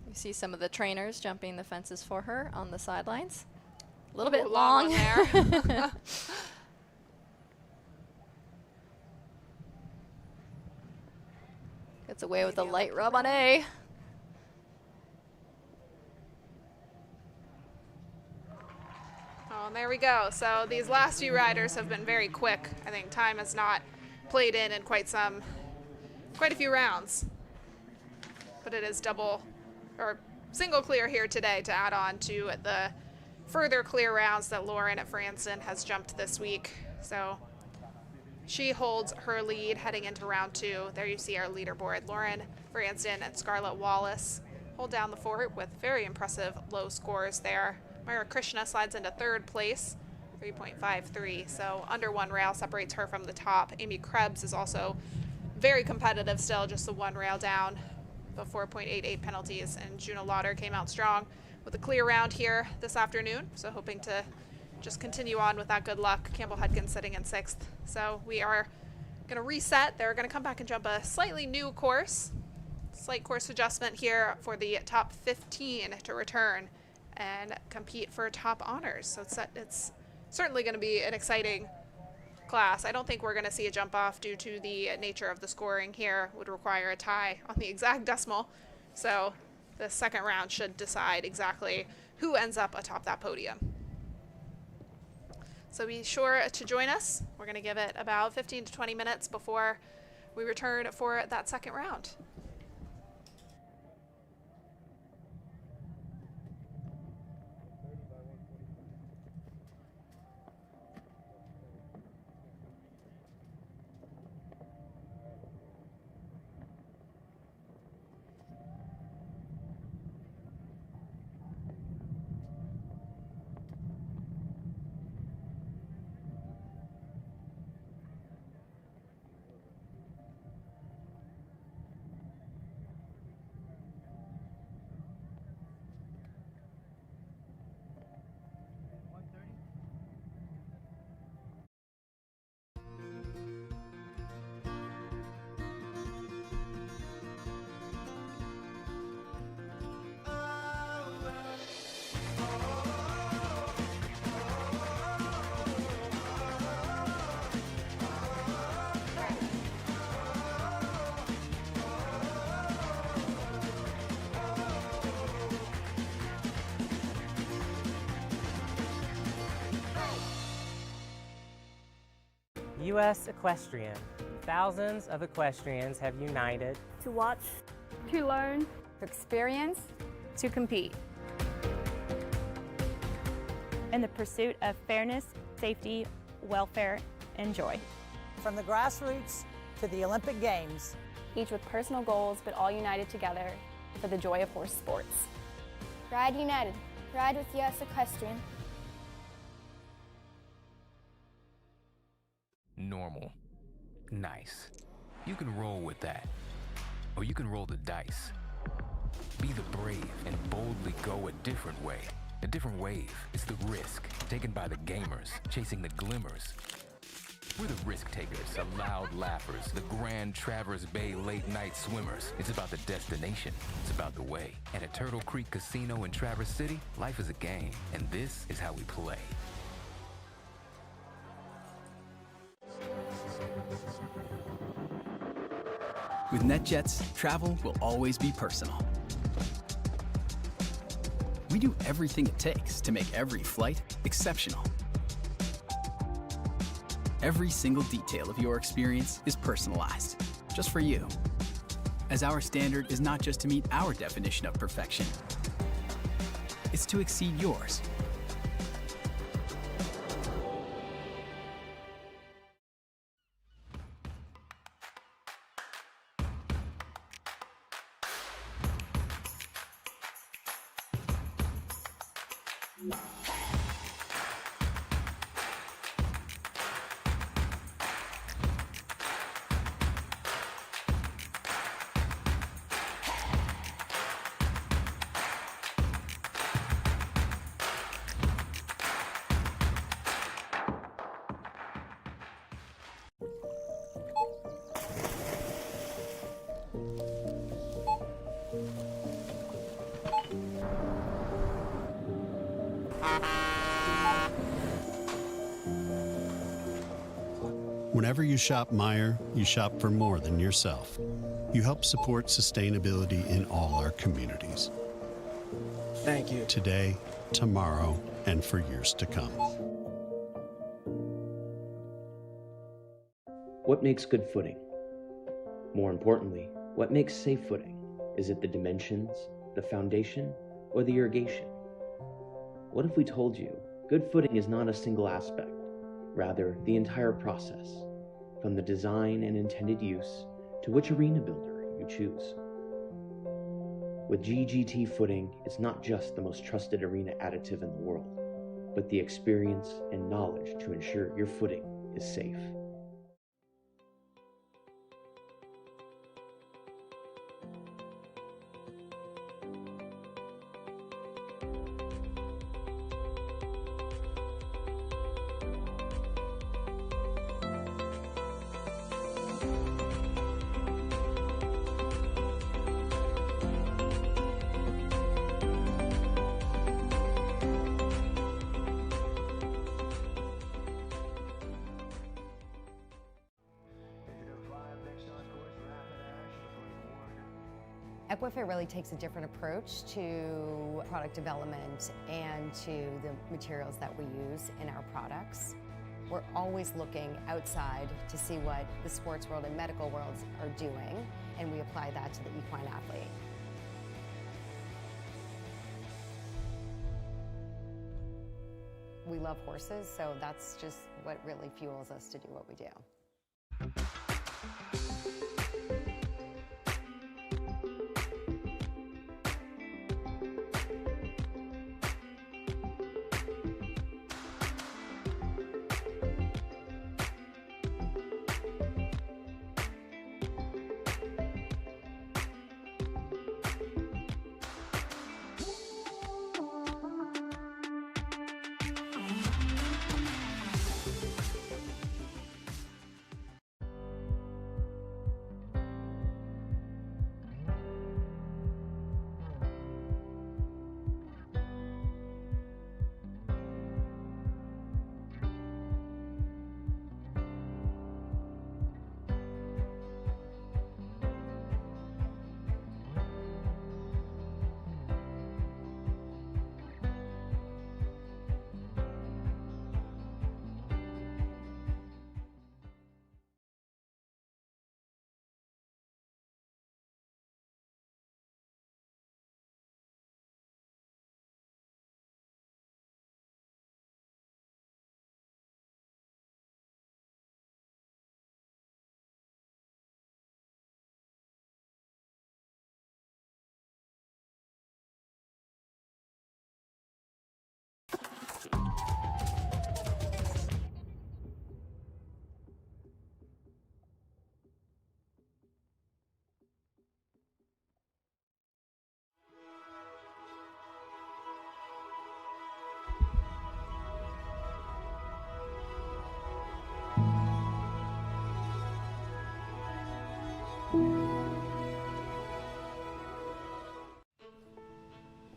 You see some of the trainers jumping the fences for her on the sidelines. A little bit long there. Gets away with a light rub on A. Oh, and there we go. So these last few riders have been very quick. I think time has not played in quite some quite a few rounds. But it is double or single clear here today to add on to the further clear rounds that Lauren Franson has jumped this week. So she holds her lead heading into round 2. There you see our leaderboard. Lauren Franson and Scarlett Wallace hold down the fort with very impressive low scores there. Myra Krishna slides into 3rd place, 3.53, so under 1 rail separates her from the top. Amy Krebs is also very competitive still, just the 1 rail down, but 4.88 penalties. And Juna Lauder came out strong with a clear round here this afternoon, so hoping to just continue on with that good luck. Campbell Hudkins sitting in 6th. So we are going to reset. They're going to come back and jump a slightly new course. Slight course adjustment here for the top 15 to return and compete for top honors. So it's certainly going to be an exciting class. I don't think we're going to see a jump off due to the nature of the scoring here. Would require a tie on the exact decimal. So the 2nd round should decide exactly who ends up atop that podium. So be sure to join us. We're going to give it about 15 to 20 minutes before we return for that 2nd round. U.S. Equestrian. Thousands of equestrians have united to watch, to learn, to experience, to compete. in the pursuit of fairness, safety, welfare, and joy. From the grassroots to the Olympic Games, Each with personal goals, but all united together for the joy of horse sports. Ride united. Ride with US Equestrian. Normal. Nice. You can roll with that. Or you can roll the dice. Be the brave and boldly go a different way. A different wave. It's the risk taken by the gamers, chasing the glimmers. We're the risk takers, the loud laughers, the grand Traverse Bay late night swimmers. It's about the destination. It's about the way. And at Turtle Creek Casino in Traverse City, life is a game, and this is how we play. With NetJets, travel will always be personal. We do everything it takes to make every flight exceptional. Every single detail of your experience is personalized, just for you. As our standard is not just to meet our definition of perfection, it's to exceed yours. Whenever you shop Meijer, you shop for more than yourself. You help support sustainability in all our communities. Thank you. Today, tomorrow, and for years to come. What makes good footing? More importantly, what makes safe footing? Is it the dimensions, the foundation, or the irrigation? What if we told you good footing is not a single aspect, rather the entire process, from the design and intended use to which arena builder you choose? With GGT footing, it's not just the most trusted arena additive in the world, but the experience and knowledge to ensure your footing is safe. FEI really takes a different approach to product development and to the materials that we use in our products. We're always looking outside to see what the sports world and medical worlds are doing, and we apply that to the equine athlete. We love horses, so that's just what really fuels us to do what we do.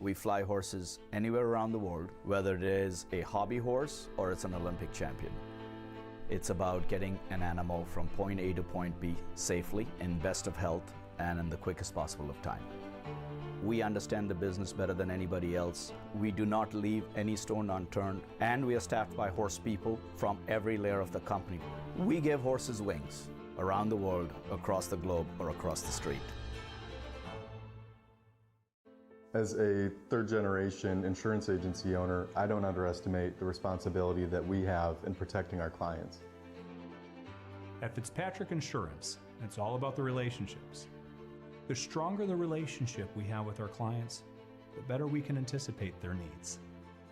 We fly horses anywhere around the world, whether it is a hobby horse or it's an Olympic champion. It's about getting an animal from point A to point B safely, in best of health, and in the quickest possible of time. We understand the business better than anybody else. We do not leave any stone unturned, and we are staffed by horse people from every layer of the company. We give horses wings around the world, across the globe, or across the street. As a third-generation insurance agency owner, I don't underestimate the responsibility that we have in protecting our clients. At Fitzpatrick Insurance, it's all about the relationships. The stronger the relationship we have with our clients, the better we can anticipate their needs.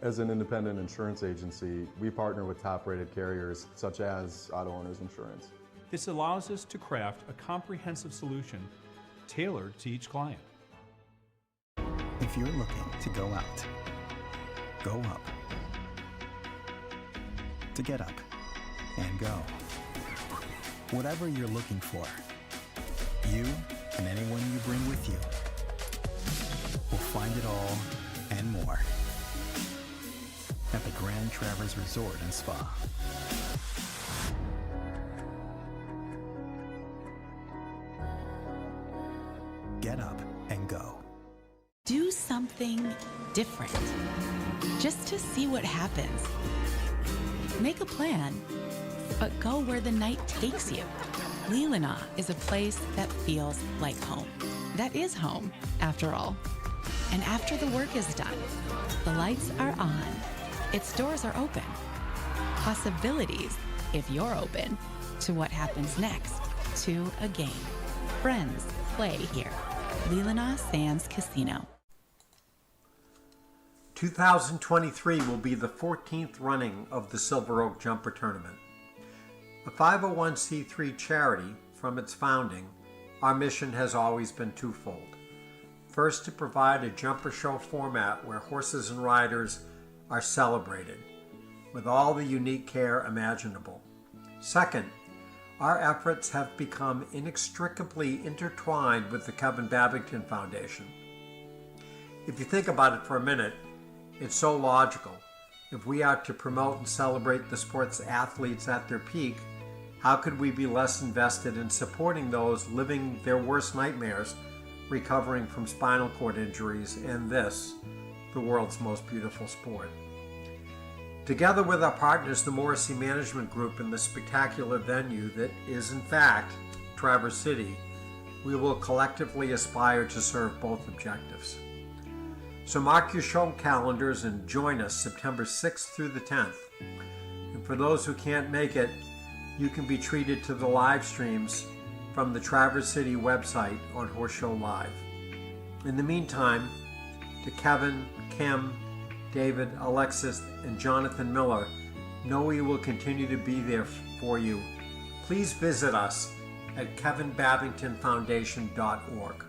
As an independent insurance agency, we partner with top-rated carriers such as Auto Owners Insurance. This allows us to craft a comprehensive solution tailored to each client. If you're looking to go out, go up, to get up and go. Whatever you're looking for, you and anyone you bring with you will find it all and more at the Grand Traverse Resort and Spa. Get up and go. Do something different, just to see what happens. Make a plan, but go where the night takes you. Leelanau is a place that feels like home. That is home, after all. And after the work is done, the lights are on, its doors are open. Possibilities, if you're open, to what happens next, to a game. Friends play here. Leelanau Sands Casino. 2023 will be the 14th running of the Silver Oak Jumper Tournament. A 501c3 charity, from its founding, our mission has always been twofold. First, to provide a jumper show format where horses and riders are celebrated with all the unique care imaginable. Second, our efforts have become inextricably intertwined with the Kevin Babington Foundation. If you think about it for a minute, it's so logical. If we are to promote and celebrate the sport's athletes at their peak, how could we be less invested in supporting those living their worst nightmares, recovering from spinal cord injuries and this, the world's most beautiful sport? Together with our partners, the Morrissey Management Group, and the spectacular venue that is in fact Traverse City, we will collectively aspire to serve both objectives. So mark your show calendars and join us September 6th through the 10th. And for those who can't make it, you can be treated to the live streams from the Traverse City website on Horse Show Live. In the meantime, to Kevin, Kim, David, Alexis, and Jonathan Miller, know we will continue to be there for you. Please visit us at kevinbabingtonfoundation.org.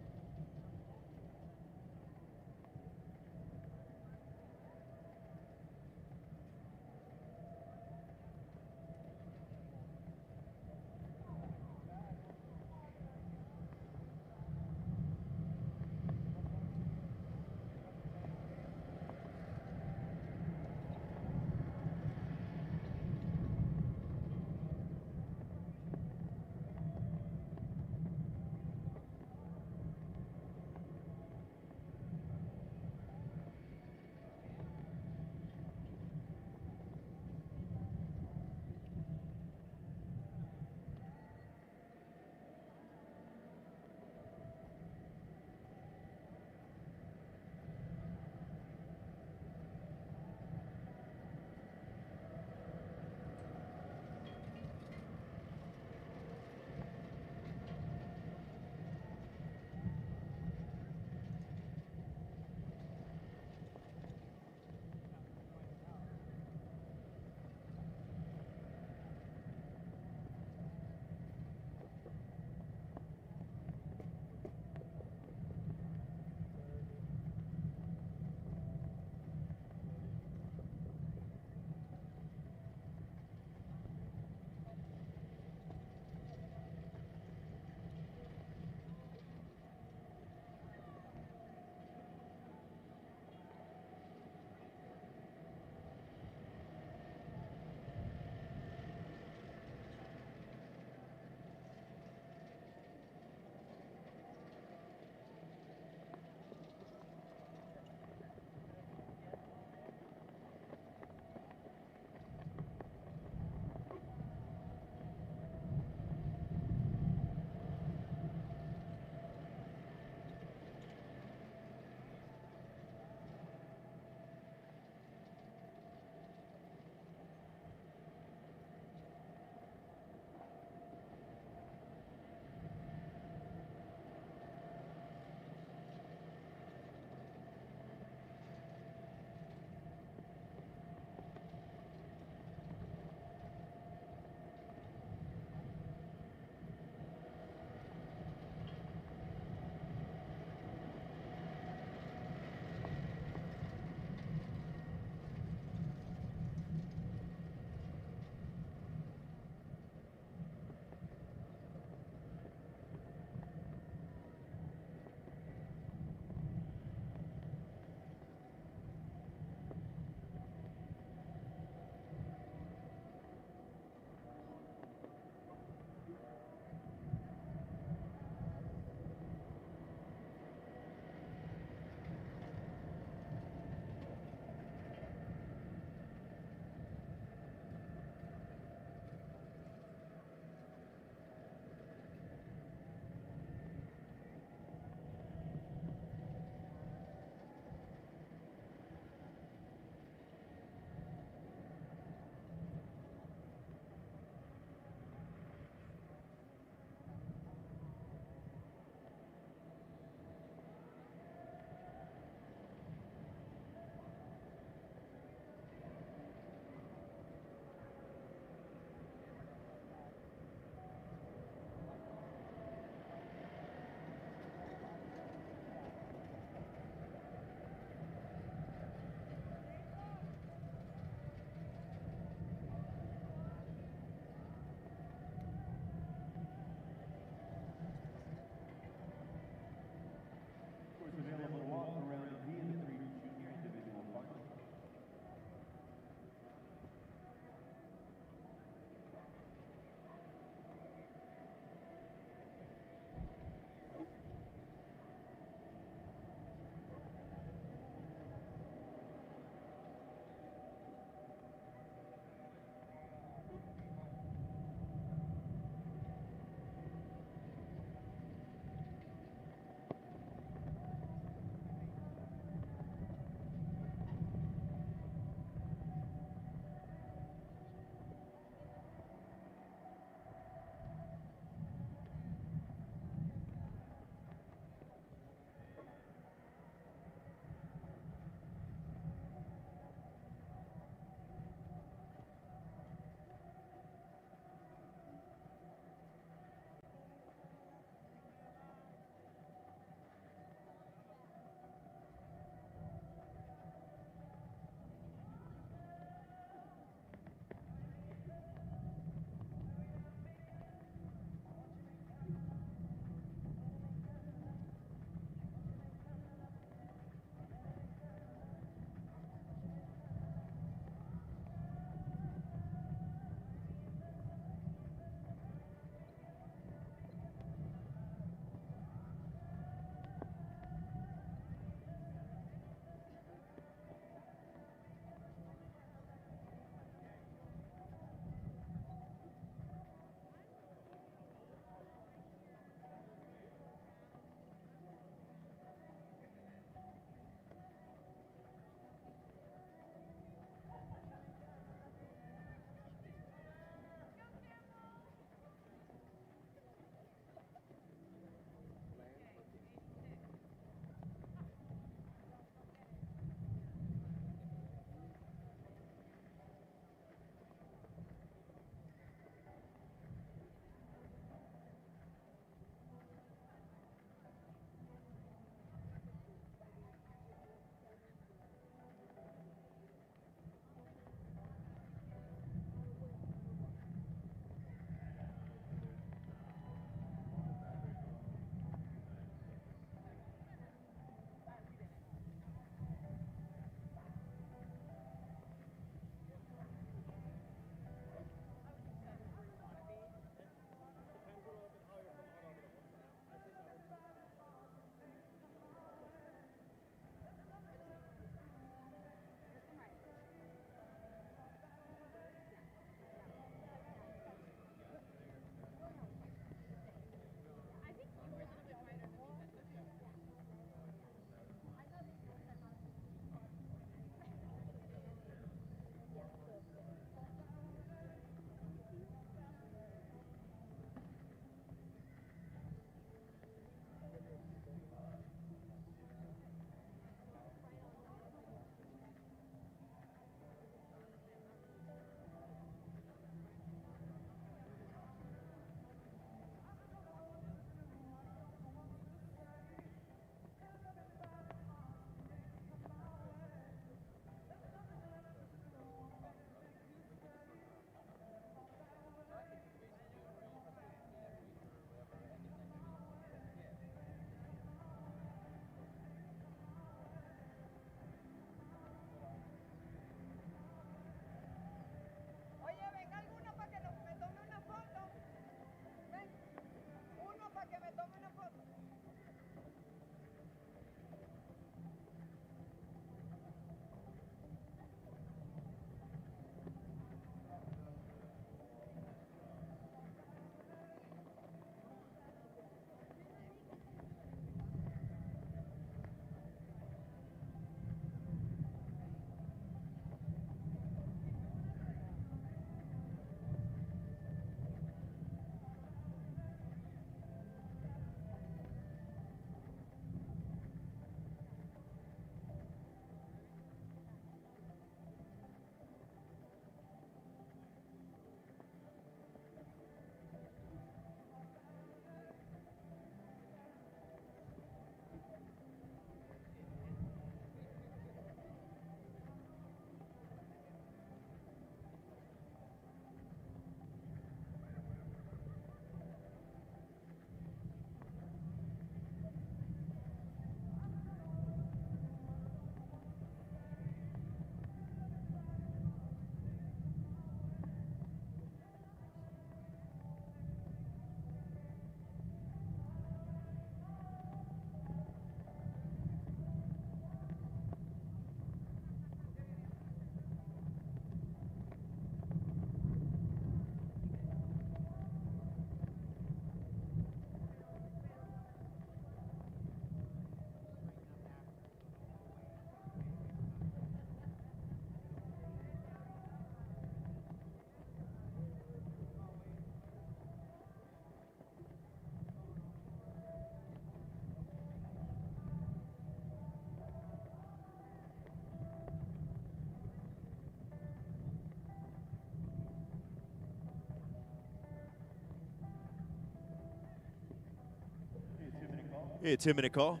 A 10-minute call.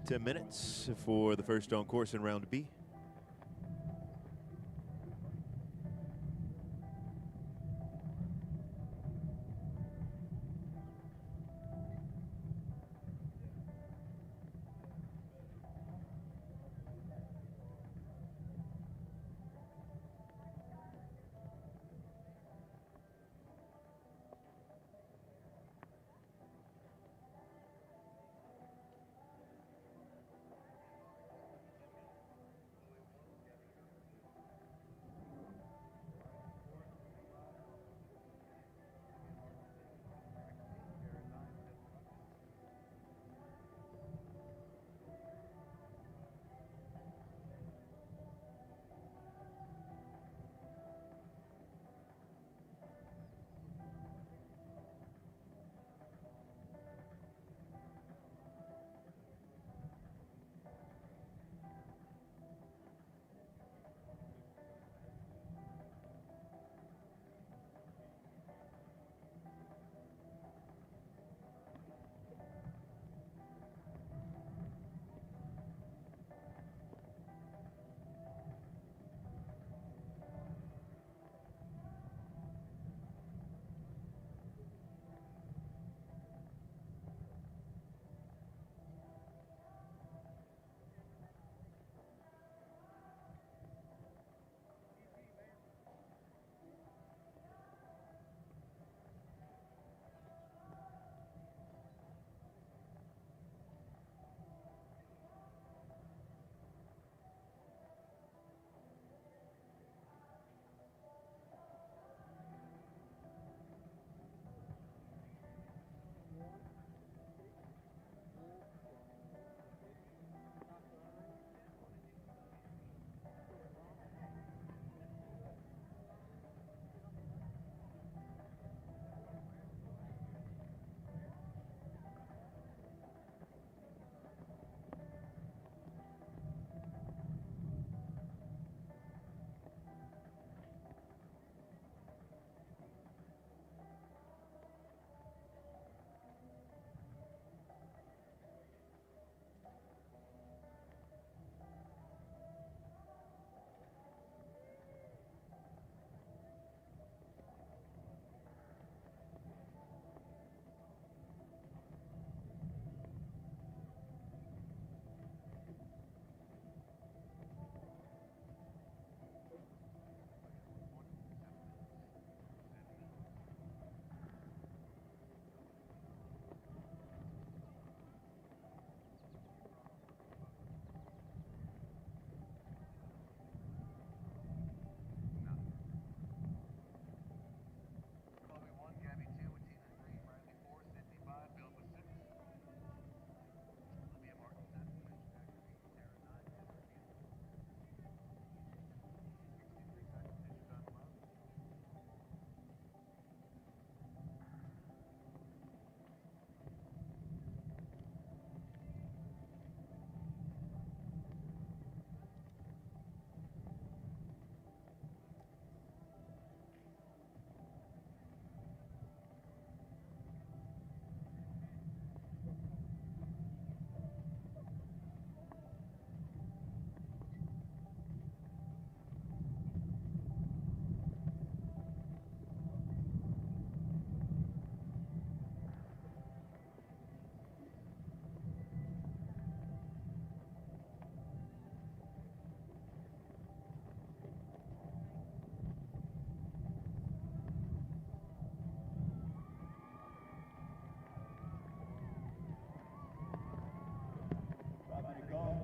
10 minutes for the first on course in round B.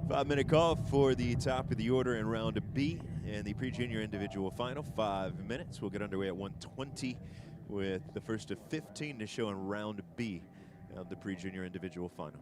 Five-minute call for the top of the order in round B and the pre-junior individual final. 5 minutes. We'll get underway at 1:20 with the first of 15 to show in round B of the pre-junior individual final.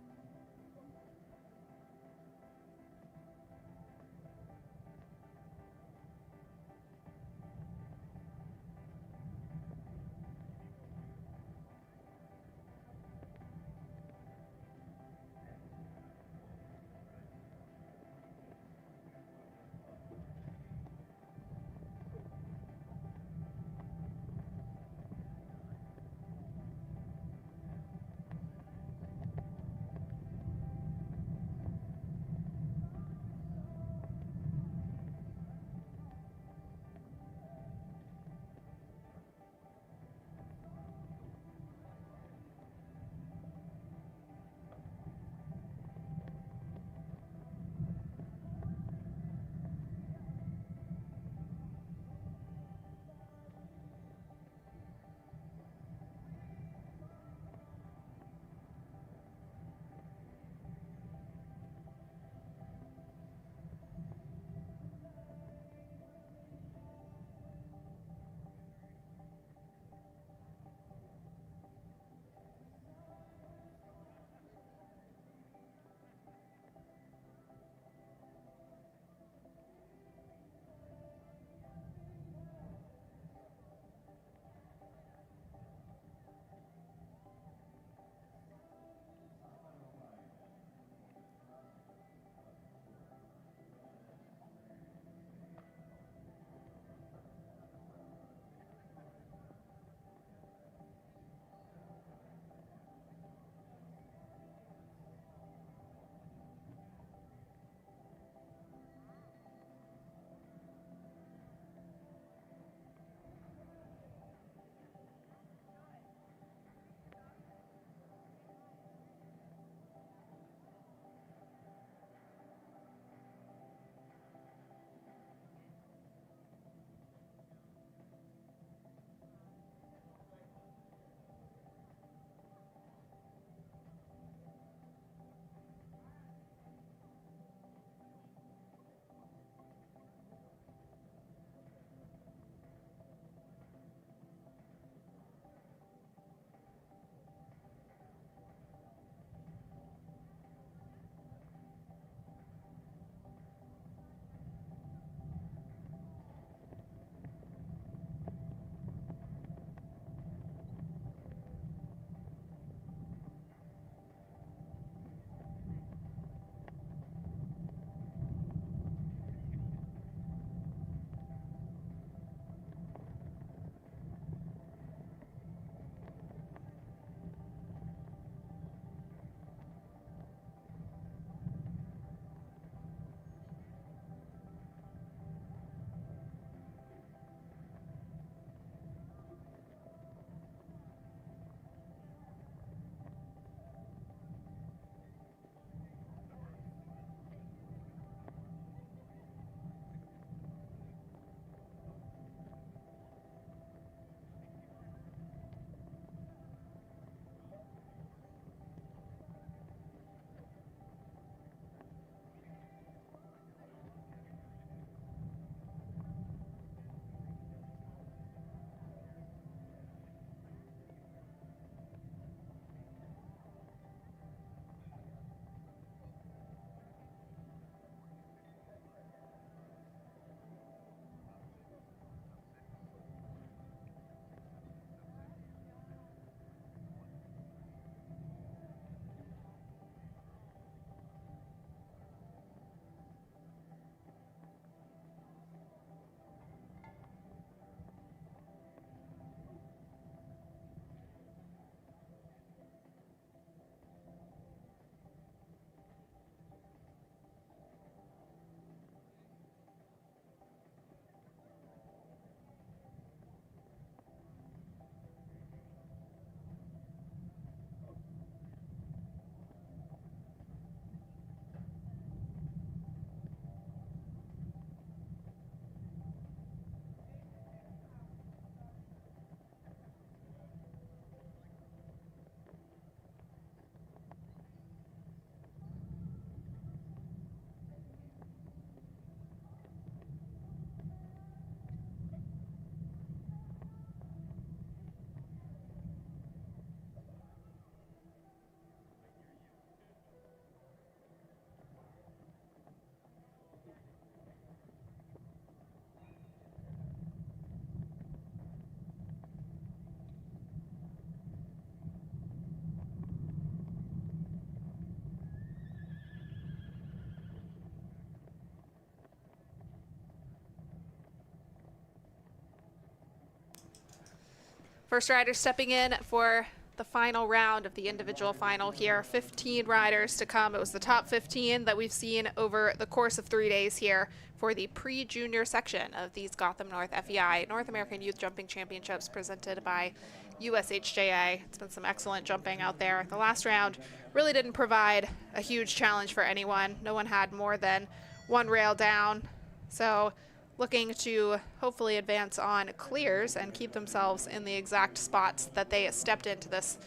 First rider stepping in for the final round of the individual final here. 15 riders to come. It was the top 15 that we've seen over the course of 3 days here for the pre-junior section of these Gotham North FEI North American Youth Jumping Championships presented by USHJA. It's been some excellent jumping out there. The last round really didn't provide a huge challenge for anyone. No one had more than one rail down. So looking to hopefully advance on clears and keep themselves in the exact spots that they stepped into this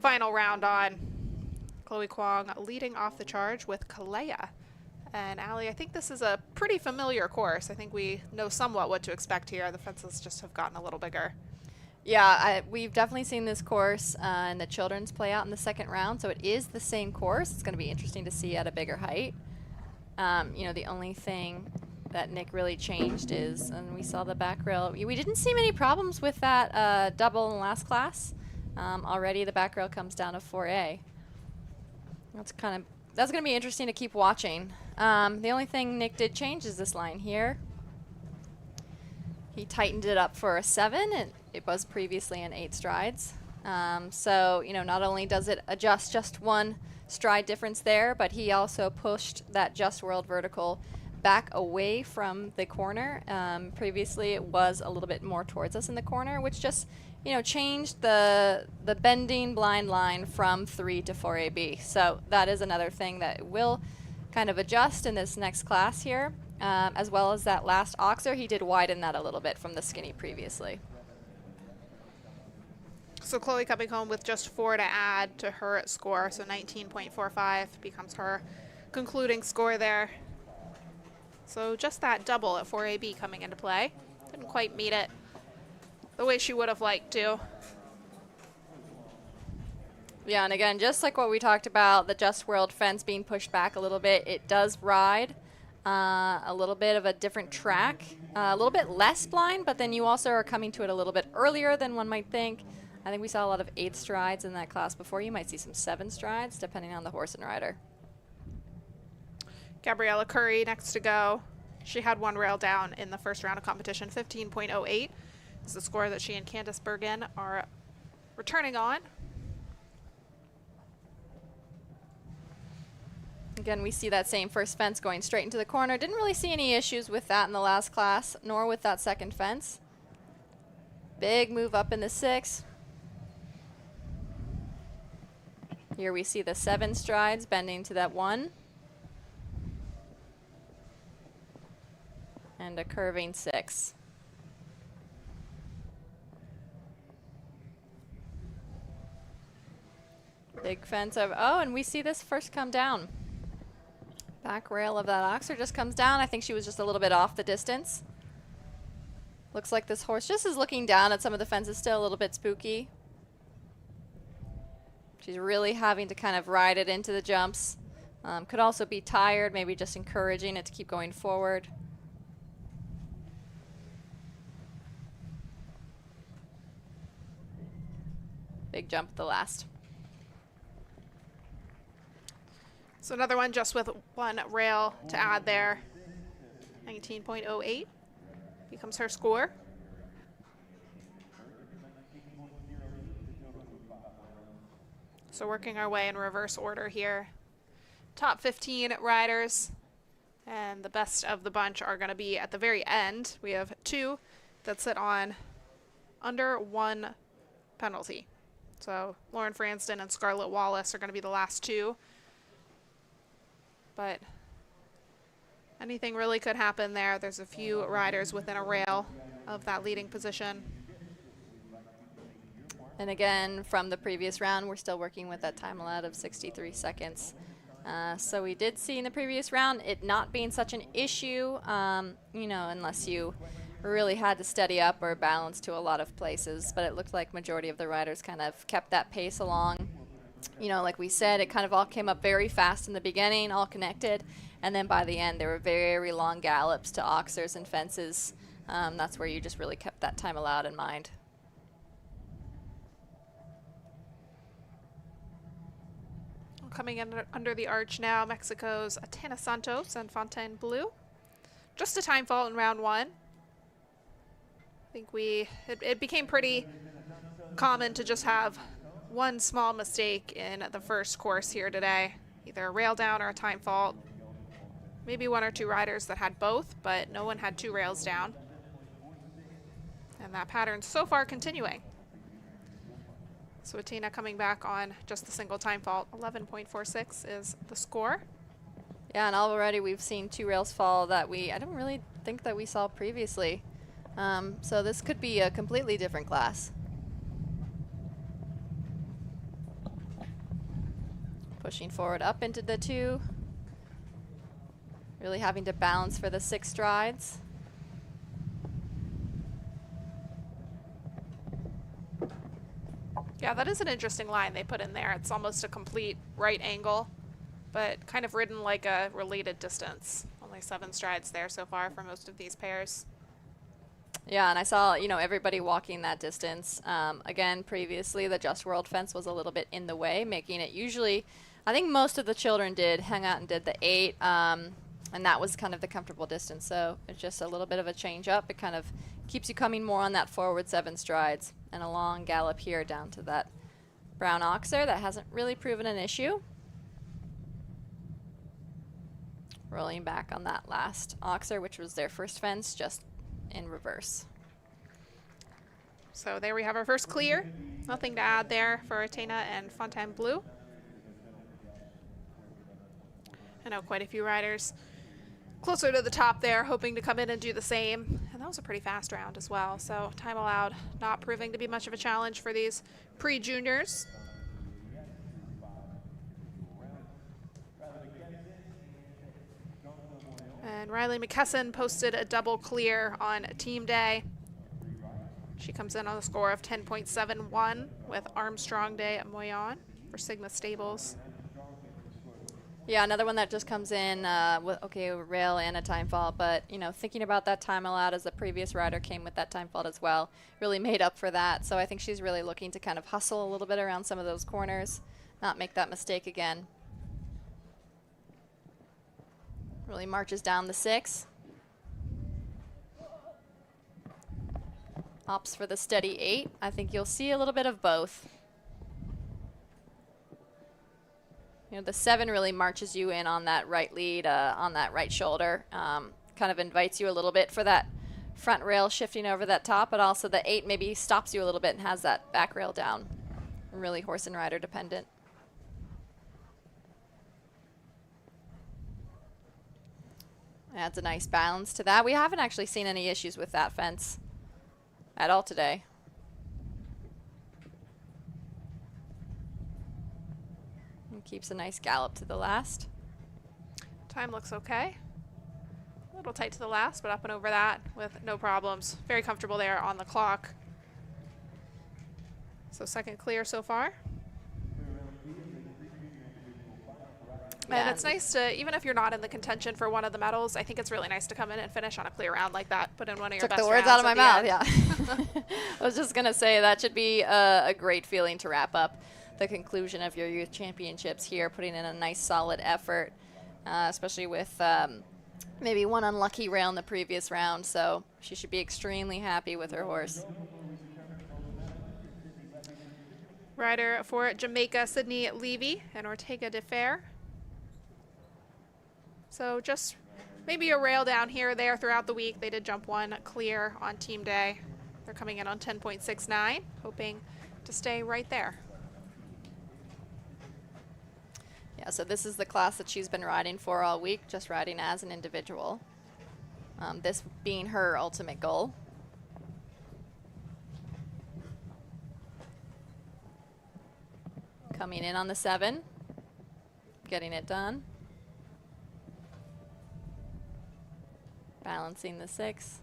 final round on. Chloe Kwong leading off the charge with Kalea. And Allie, I think this is a pretty familiar course. I think we know somewhat what to expect here. The fences just have gotten a little bigger. Yeah, we've definitely seen this course in the children's play out in the second round, so it is the same course. It's going to be interesting to see at a bigger height. You know, the only thing that Nick really changed is, and we saw the back rail, we didn't see many problems with that double in the last class. Already the back rail comes down to 4A. That's going to be interesting to keep watching. The only thing Nick did change is this line here. He tightened it up for a 7, and it was previously an 8 strides. So, you know, not only does it adjust just one stride difference there, but he also pushed that Just World vertical back away from the corner. Previously it was a little bit more towards us in the corner, which just, you know, changed the bending blind line from 3 to 4AB. So that is another thing that will kind of adjust in this next class here, as well as that last oxer. He did widen that a little bit from the skinny previously. So Chloe coming home with just 4 to add to her score, so 19.45 becomes her concluding score there. So just that double at 4AB coming into play. Didn't quite meet it the way she would have liked to. Yeah, and again, just like what we talked about, the Just World fence being pushed back a little bit, it does ride a little bit of a different track, a little bit less blind, but then you also are coming to it a little bit earlier than one might think. I think we saw a lot of 8 strides in that class before. You might see some 7 strides, depending on the horse and rider. Gabriella Curry next to go. She had 1 rail down in the first round of competition. 15.08 is the score that she and Candice Bergen are returning on. Again, we see that same first fence going straight into the corner. Didn't really see any issues with that in the last class, nor with that second fence. Big move up in the 6. Here we see the 7 strides bending to that 1. And a curving 6. Big fence over. Oh, and we see this first come down. Back rail of that oxer just comes down. I think she was just a little bit off the distance. Looks like this horse just is looking down at some of the fences, still a little bit spooky. She's really having to kind of ride it into the jumps. Could also be tired, maybe just encouraging it to keep going forward. Big jump at the last. So another one just with 1 rail to add there. 19.08 becomes her score. So working our way in reverse order here. Top 15 riders, and the best of the bunch are going to be at the very end. We have 2 that sit on under 1 penalty. So Lauren Franston and Scarlett Wallace are going to be the last 2. But anything really could happen there. There's a few riders within a rail of that leading position. And again, from the previous round, we're still working with that time allowed of 63 seconds. So we did see in the previous round it not being such an issue, you know, unless you really had to steady up or balance to a lot of places. But it looked like majority of the riders kind of kept that pace along. You know, like we said, it kind of all came up very fast in the beginning, all connected. And then by the end, there were very long gallops to oxers and fences. That's where you just really kept that time allowed in mind. Coming in under the arch now, Mexico's Atena Santos and Fontainebleau. Just a time fault in round 1. I think it became pretty common to just have one small mistake in the first course here today, either a rail down or a time fault. Maybe one or two riders that had both, but no one had two rails down. And that pattern so far continuing. So Athena coming back on just the single time fault. 11.46 is the score. Yeah, and already we've seen two rails fall that I don't really think that we saw previously. So this could be a completely different class. Pushing forward up into the 2. Really having to balance for the 6 strides. Yeah, that is an interesting line they put in there. It's almost a complete right angle, but kind of ridden like a related distance. Only 7 strides there so far for most of these pairs. Yeah, and I saw, everybody walking that distance. Again, previously the Just World fence was a little bit in the way, making it usually, I think most of the children did hang out and did the 8, and that was kind of the comfortable distance. So it's just a little bit of a change up. It kind of keeps you coming more on that forward 7 strides, and a long gallop here down to that brown oxer that hasn't really proven an issue. Rolling back on that last oxer, which was their first fence, just in reverse. So there we have our first clear. Nothing to add there for Athena and Fontainebleau. I know quite a few riders closer to the top there hoping to come in and do the same. And that was a pretty fast round as well. So time allowed not proving to be much of a challenge for these pre-juniors. And Riley McKesson posted a double clear on team day. She comes in on a score of 10.71 with Armstrong Day at Moyon for Sigma Stables. Yeah, another one that just comes in with, okay, a rail and a time fault, but, thinking about that time allowed as the previous rider came with that time fault as well, really made up for that. So I think she's really looking to kind of hustle a little bit around some of those corners, not make that mistake again. Really marches down the 6. Opts for the steady 8. I think you'll see a little bit of both. The 7 really marches you in on that right lead, on that right shoulder. Kind of invites you a little bit for that front rail shifting over that top, but also the 8 maybe stops you a little bit and has that back rail down. Really horse and rider dependent. Adds a nice balance to that. We haven't actually seen any issues with that fence at all today. And keeps a nice gallop to the last. Time looks okay. A little tight to the last, but up and over that with no problems. Very comfortable there on the clock. So second clear so far. And it's nice to, even if you're not in the contention for one of the medals, I think it's really nice to come in and finish on a clear round like that. Put in one of your best rounds. Took the words out of my mouth, yeah. I was just going to say that should be a great feeling to wrap up the conclusion of your youth championships here, putting in a nice solid effort, especially with maybe one unlucky rail in the previous round. So she should be extremely happy with her horse. Rider for Jamaica, Sydney Levy and Ortega de Fer. So just maybe a rail down here or there throughout the week. They did jump one clear on team day. They're coming in on 10.69, hoping to stay right there. Yeah, so this is the class that she's been riding for all week, just riding as an individual. This being her ultimate goal. Coming in on the 7, getting it done. Balancing the 6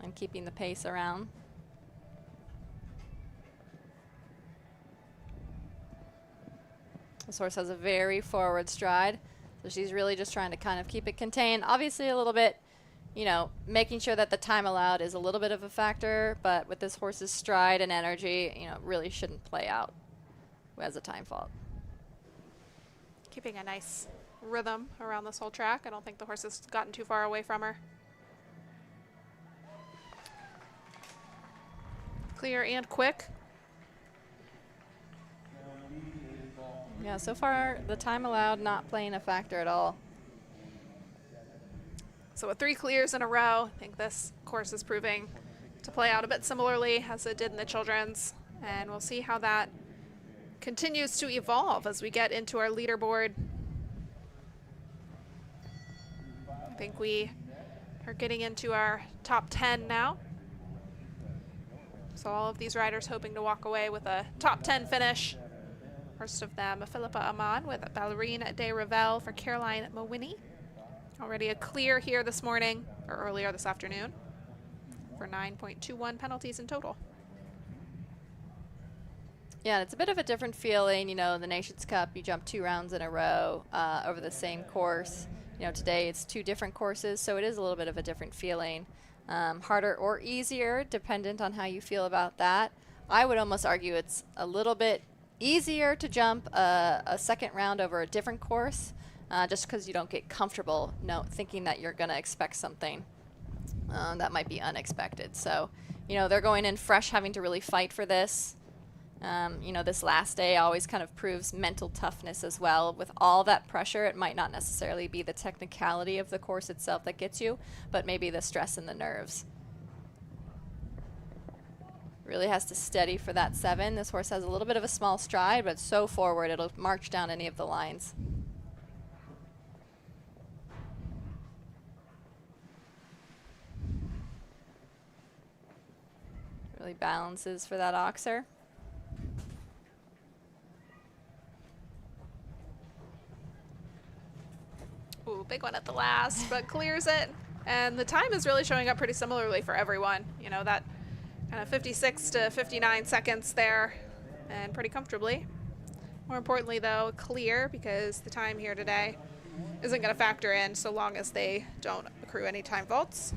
and keeping the pace around. This horse has a very forward stride, so she's really just trying to kind of keep it contained. Obviously a little bit, making sure that the time allowed is a little bit of a factor, but with this horse's stride and energy, it really shouldn't play out as a time fault. Keeping a nice rhythm around this whole track. I don't think the horse has gotten too far away from her. Clear and quick. Yeah, so far the time allowed not playing a factor at all. So with 3 clears in a row, I think this course is proving to play out a bit similarly as it did in the children's. And we'll see how that continues to evolve as we get into our leaderboard. I think we are getting into our top 10 now. So all of these riders hoping to walk away with a top 10 finish. First of them, Philippa Amon with Ballerine de Revel for Caroline Mowini. Already a clear here this morning, or earlier this afternoon, for 9.21 penalties in total. Yeah, it's a bit of a different feeling. You know, the Nations Cup, you jump 2 rounds in a row over the same course. You know, today it's 2 different courses, so it is a little bit of a different feeling. Harder or easier, dependent on how you feel about that. I would almost argue it's a little bit easier to jump a second round over a different course, just because you don't get comfortable thinking that you're going to expect something that might be unexpected. So, you know, they're going in fresh, having to really fight for this. You know, this last day always kind of proves mental toughness as well. With all that pressure, it might not necessarily be the technicality of the course itself that gets you, but maybe the stress and the nerves. Really has to steady for that 7. This horse has a little bit of a small stride, but so forward it'll march down any of the lines. Really balances for that oxer. Ooh, big one at the last, but clears it. And the time is really showing up pretty similarly for everyone. You know, that kind of 56 to 59 seconds there, and pretty comfortably. More importantly, though, clear, because the time here today isn't going to factor in so long as they don't accrue any time faults.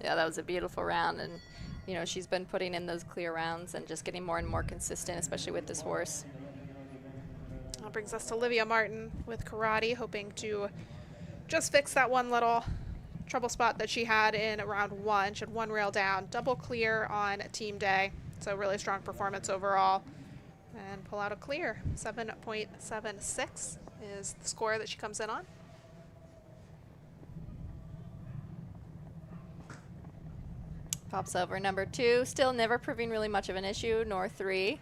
Yeah, that was a beautiful round, and you know, she's been putting in those clear rounds and just getting more and more consistent, especially with this horse. That brings us to Olivia Martin with Karate, hoping to just fix that one little trouble spot that she had in round 1. She had 1 rail down, double clear on team day, so really strong performance overall. And pull out a clear. 7.76 is the score that she comes in on. Pops over number 2, still never proving really much of an issue, nor 3.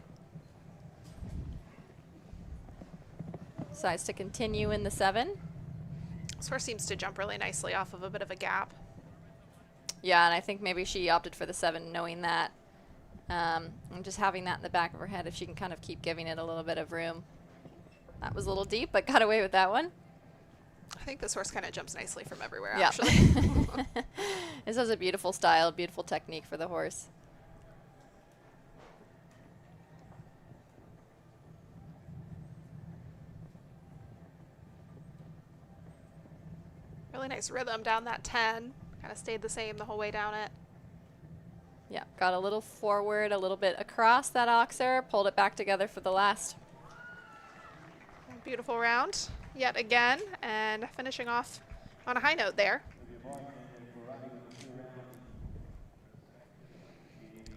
Decides to continue in the 7. This horse seems to jump really nicely off of a bit of a gap. Yeah, and I think maybe she opted for the 7 knowing that. And just having that in the back of her head, if she can kind of keep giving it a little bit of room. That was a little deep, but got away with that one. I think this horse kind of jumps nicely from everywhere, Yep. actually. This has a beautiful style, beautiful technique for the horse. Really nice rhythm down that 10. Kind of stayed the same the whole way down it. Yeah, got a little forward, a little bit across that oxer, pulled it back together for the last. Beautiful round yet again, and finishing off on a high note there.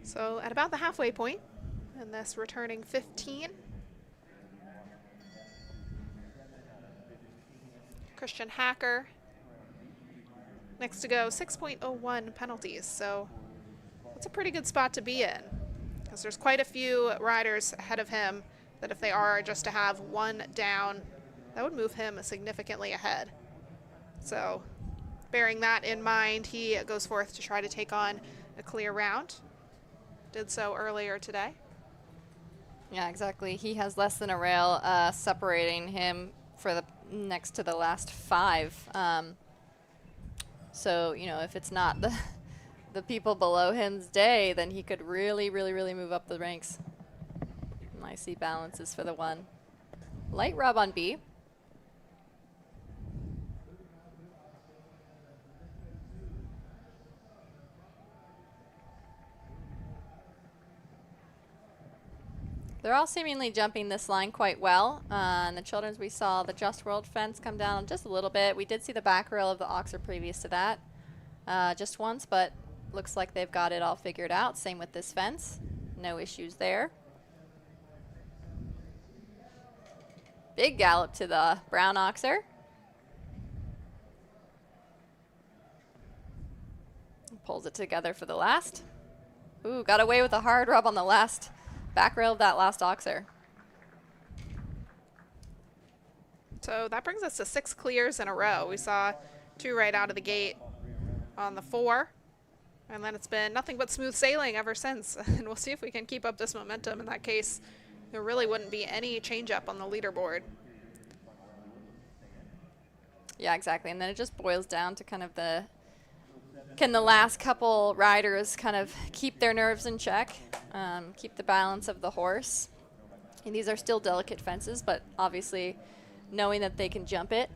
So at about the halfway point in this returning 15. Christian Hacker next to go, 6.01 penalties, so that's a pretty good spot to be in, because there's quite a few riders ahead of him that if they are just to have 1 down, that would move him significantly ahead. So bearing that in mind, he goes forth to try to take on a clear round. Did so earlier today. Yeah, exactly. He has less than a rail separating him for the next to the last 5. So, you know, if it's not the people below him's day, then he could really, really, really move up the ranks. Nicely balances for the 1. Light rub on B. They're all seemingly jumping this line quite well. In the children's, we saw the Just World fence come down just a little bit. We did see the back rail of the oxer previous to that, just once, but looks like they've got it all figured out. Same with this fence. No issues there. Big gallop to the brown oxer. Pulls it together for the last. Ooh, got away with a hard rub on the last back rail of that last oxer. So that brings us to 6 clears in a row. We saw 2 right out of the gate on the 4. And then it's been nothing but smooth sailing ever since. And we'll see if we can keep up this momentum. In that case, there really wouldn't be any change up on the leaderboard. Yeah, exactly. And then it just boils down to kind of can the last couple riders kind of keep their nerves in check, keep the balance of the horse. And these are still delicate fences, but obviously knowing that they can jump it.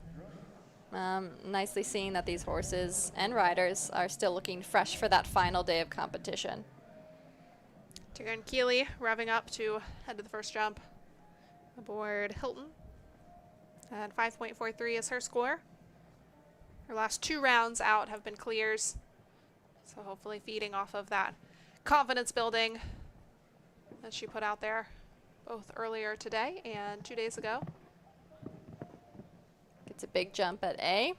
Nicely seeing that these horses and riders are still looking fresh for that final day of competition. Tegan Keeley revving up to head to the first jump aboard Hilton. And 5.43 is her score. Her last 2 rounds out have been clears. So hopefully feeding off of that confidence building that she put out there both earlier today and 2 days ago. Gets a big jump at A.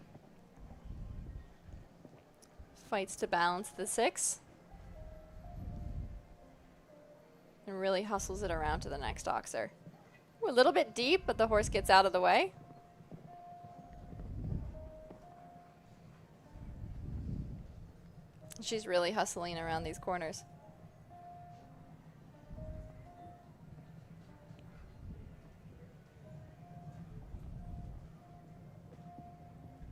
Fights to balance the 6. And really hustles it around to the next oxer. Ooh, a little bit deep, but the horse gets out of the way. She's really hustling around these corners.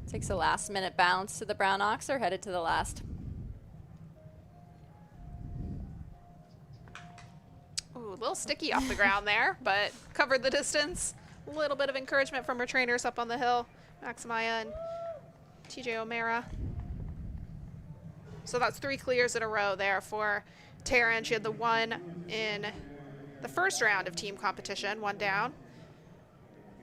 Takes a last minute bounce to the brown oxer, headed to the last. Ooh, a little sticky off the ground there, but covered the distance. A little bit of encouragement from her trainers up on the hill, Maximaya and TJ O'Mara. So that's 3 clears in a row there for Taryn. She had the 1 in the first round of team competition, 1 down.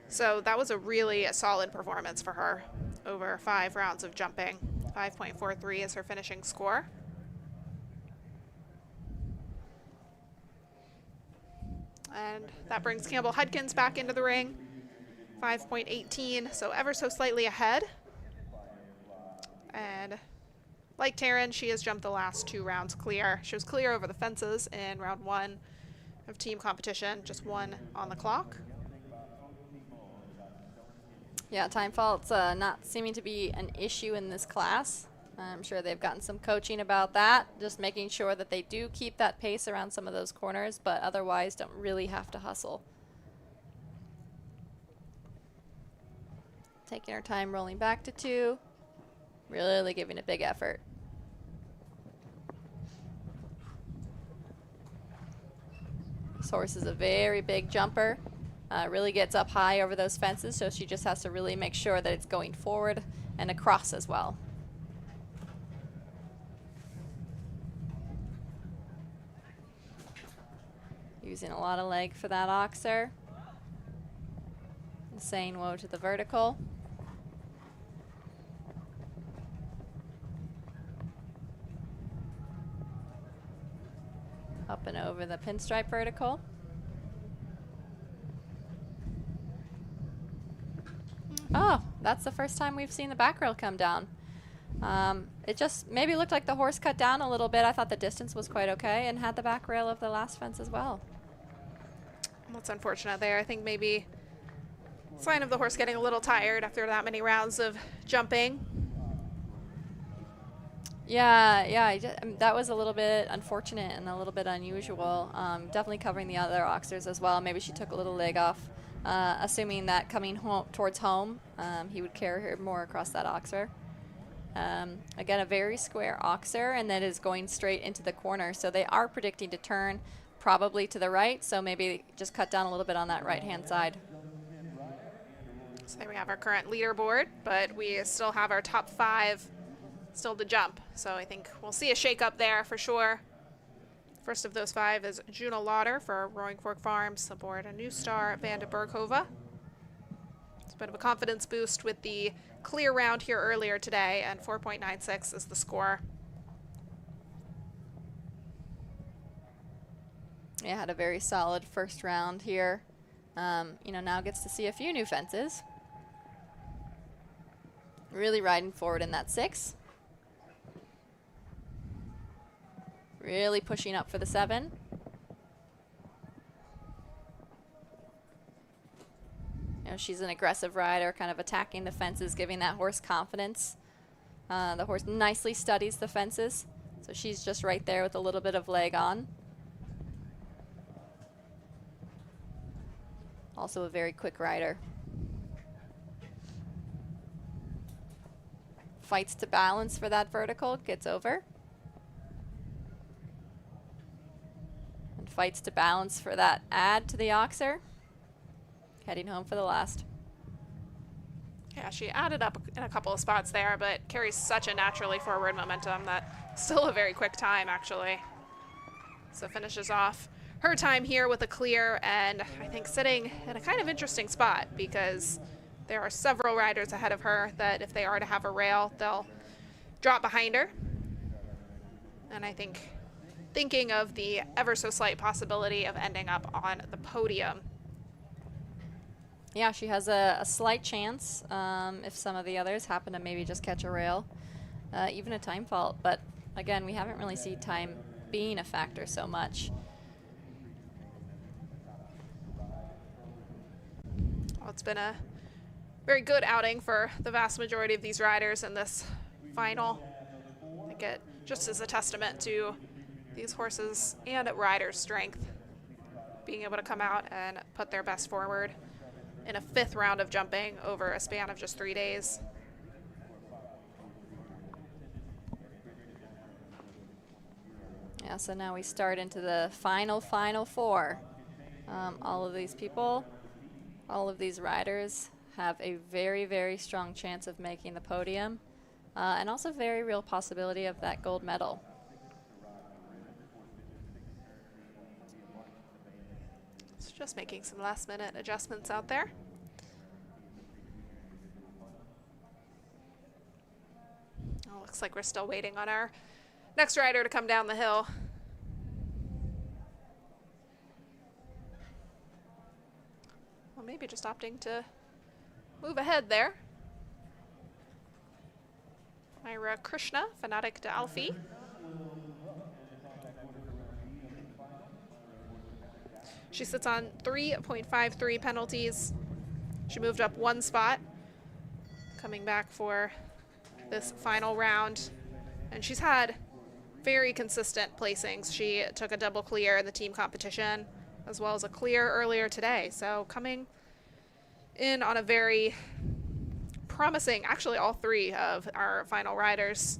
So that was a really solid performance for her over 5 rounds of jumping. 5.43 is her finishing score. And that brings Campbell Hudkins back into the ring. 5.18, so ever so slightly ahead. And like Taryn, she has jumped the last 2 rounds clear. She was clear over the fences in round 1 of team competition, just 1 on the clock. Yeah, time fault's not seeming to be an issue in this class. I'm sure they've gotten some coaching about that, just making sure that they do keep that pace around some of those corners, but otherwise don't really have to hustle. Taking her time, rolling back to 2. Really giving a big effort. This horse is a very big jumper. Really gets up high over those fences, so she just has to really make sure that it's going forward and across as well. Using a lot of leg for that oxer. Saying whoa to the vertical. Up and over the pinstripe vertical. Oh, that's the first time we've seen the back rail come down. It just maybe looked like the horse cut down a little bit. I thought the distance was quite okay and had the back rail of the last fence as well. That's unfortunate there. I think maybe sign of the horse getting a little tired after that many rounds of jumping. Yeah, that was a little bit unfortunate and a little bit unusual. Definitely covering the other oxers as well. Maybe she took a little leg off, assuming that coming home towards home, he would carry her more across that oxer. Again, a very square oxer, and that is going straight into the corner. So they are predicting to turn probably to the right, so maybe just cut down a little bit on that right-hand side. So there we have our current leaderboard, but we still have our top 5 still to jump. So I think we'll see a shake-up there for sure. First of those 5 is Juno Lauder for Roaring Fork Farms aboard a new star, Vanda Berghova. It's a bit of a confidence boost with the clear round here earlier today, and 4.96 is the score. Yeah, had a very solid first round here. You know, now gets to see a few new fences. Really riding forward in that 6. Really pushing up for the 7. You know, she's an aggressive rider, kind of attacking the fences, giving that horse confidence. The horse nicely studies the fences, so she's just right there with a little bit of leg on. Also a very quick rider. Fights to balance for that vertical, gets over. And fights to balance for that add to the oxer. Heading home for the last. Yeah, she added up in a couple of spots there, but carries such a naturally forward momentum that still a very quick time, actually. So finishes off her time here with a clear, and I think sitting in a kind of interesting spot because there are several riders ahead of her that if they are to have a rail, they'll drop behind her. And I think thinking of the ever so slight possibility of ending up on the podium. Yeah, she has a slight chance if some of the others happen to maybe just catch a rail, even a time fault. But again, we haven't really seen time being a factor so much. Well, it's been a very good outing for the vast majority of these riders in this final. I think it just is a testament to these horses and riders' strength, being able to come out and put their best forward in a 5th round of jumping over a span of just 3 days. Yeah, so now we start into the final 4. All of these people, all of these riders have a very, very strong chance of making the podium, and also very real possibility of that gold medal. So just making some last-minute adjustments out there. Oh, looks like we're still waiting on our next rider to come down the hill. Well, maybe just opting to move ahead there. Myra Krishna, Fanatic de Alfie. She sits on 3.53 penalties. She moved up 1 spot, coming back for this final round. And she's had very consistent placings. She took a double clear in the team competition, as well as a clear earlier today. So coming in on a very promising, actually all 3 of our final riders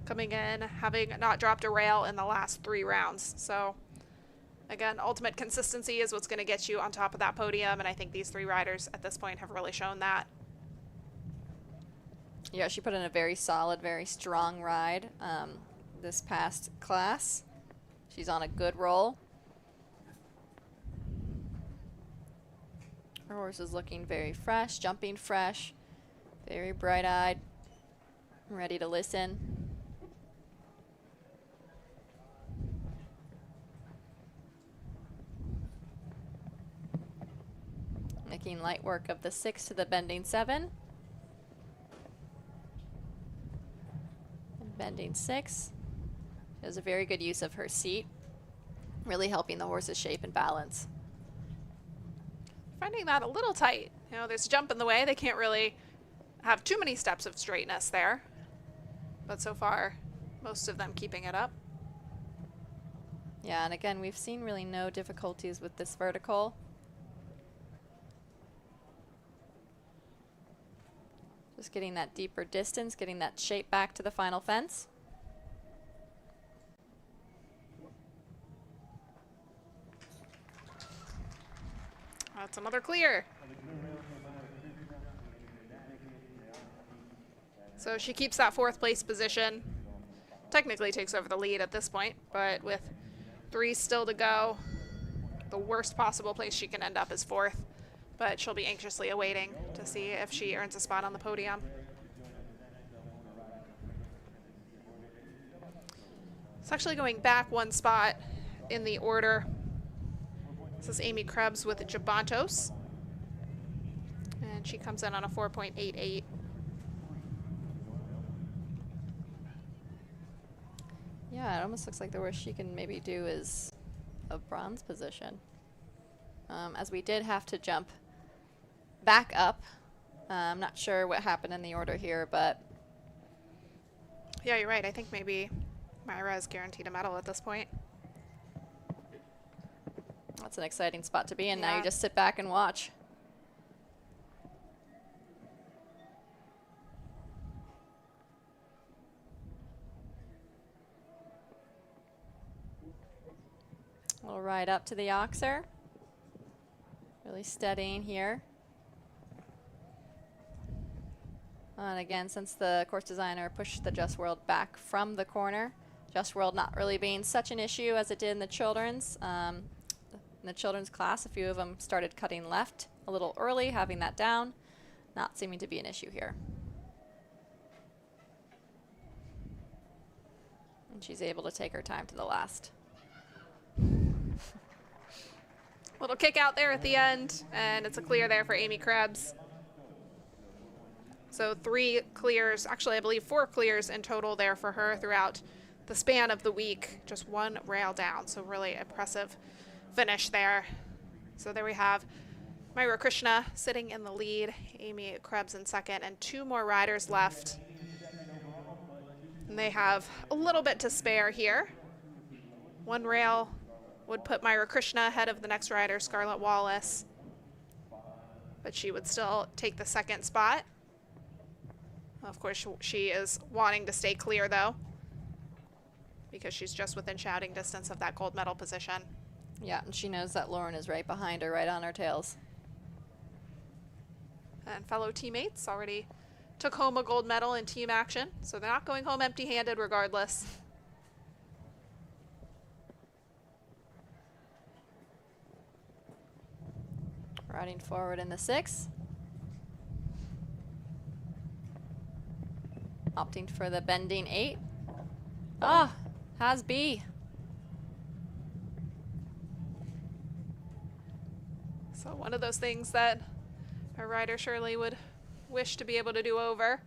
coming in, having not dropped a rail in the last 3 rounds. So again, ultimate consistency is what's going to get you on top of that podium, and I think these 3 riders at this point have really shown that. Yeah, she put in a very solid, very strong ride this past class. She's on a good roll. Her horse is looking very fresh, jumping fresh, very bright-eyed, ready to listen. Making light work of the 6 to the bending 7. And bending 6. She has a very good use of her seat, really helping the horse's shape and balance. Finding that a little tight. You know, there's a jump in the way. They can't really have too many steps of straightness there. But so far, most of them keeping it up. Yeah, and again, we've seen really no difficulties with this vertical. Just getting that deeper distance, getting that shape back to the final fence. That's another clear. So she keeps that 4th place position. Technically takes over the lead at this point, but with 3 still to go, the worst possible place she can end up is 4th. But she'll be anxiously awaiting to see if she earns a spot on the podium. It's actually going back 1 spot in the order. This is Amy Krebs with Jabantos. And she comes in on a 4.88. Yeah, it almost looks like the worst she can maybe do is a bronze position. As we did have to jump back up. I'm not sure what happened in the order here, but... Yeah, you're right. I think maybe Myra is guaranteed a medal at this point. That's an exciting spot to be in. Now Yeah. you just sit back and watch. We'll ride up to the Oxer. Really steadying here. And again, since the course designer pushed the Just World back from the corner, Just World not really being such an issue as it did in the children's. In the children's class, a few of them started cutting left a little early, having that down. Not seeming to be an issue here. And she's able to take her time to the last. Little kick out there at the end, and it's a clear there for Amy Krebs. So 3 clears, actually I believe 4 clears in total there for her throughout the span of the week. Just 1 rail down, so really impressive finish there. So there we have Myra Krishna sitting in the lead, Amy Krebs in second, and 2 more riders left. And they have a little bit to spare here. 1 rail would put Myra Krishna ahead of the next rider, Scarlett Wallace. But she would still take the second spot. Of course, she is wanting to stay clear, though, because she's just within shouting distance of that gold medal position. Yeah, and she knows that Lauren is right behind her, right on her tails. And fellow teammates already took home a gold medal in team action, so they're not going home empty-handed regardless. Riding forward in the 6. Opting for the bending 8. Ah, has B. So one of those things that a rider surely would wish to be able to do over.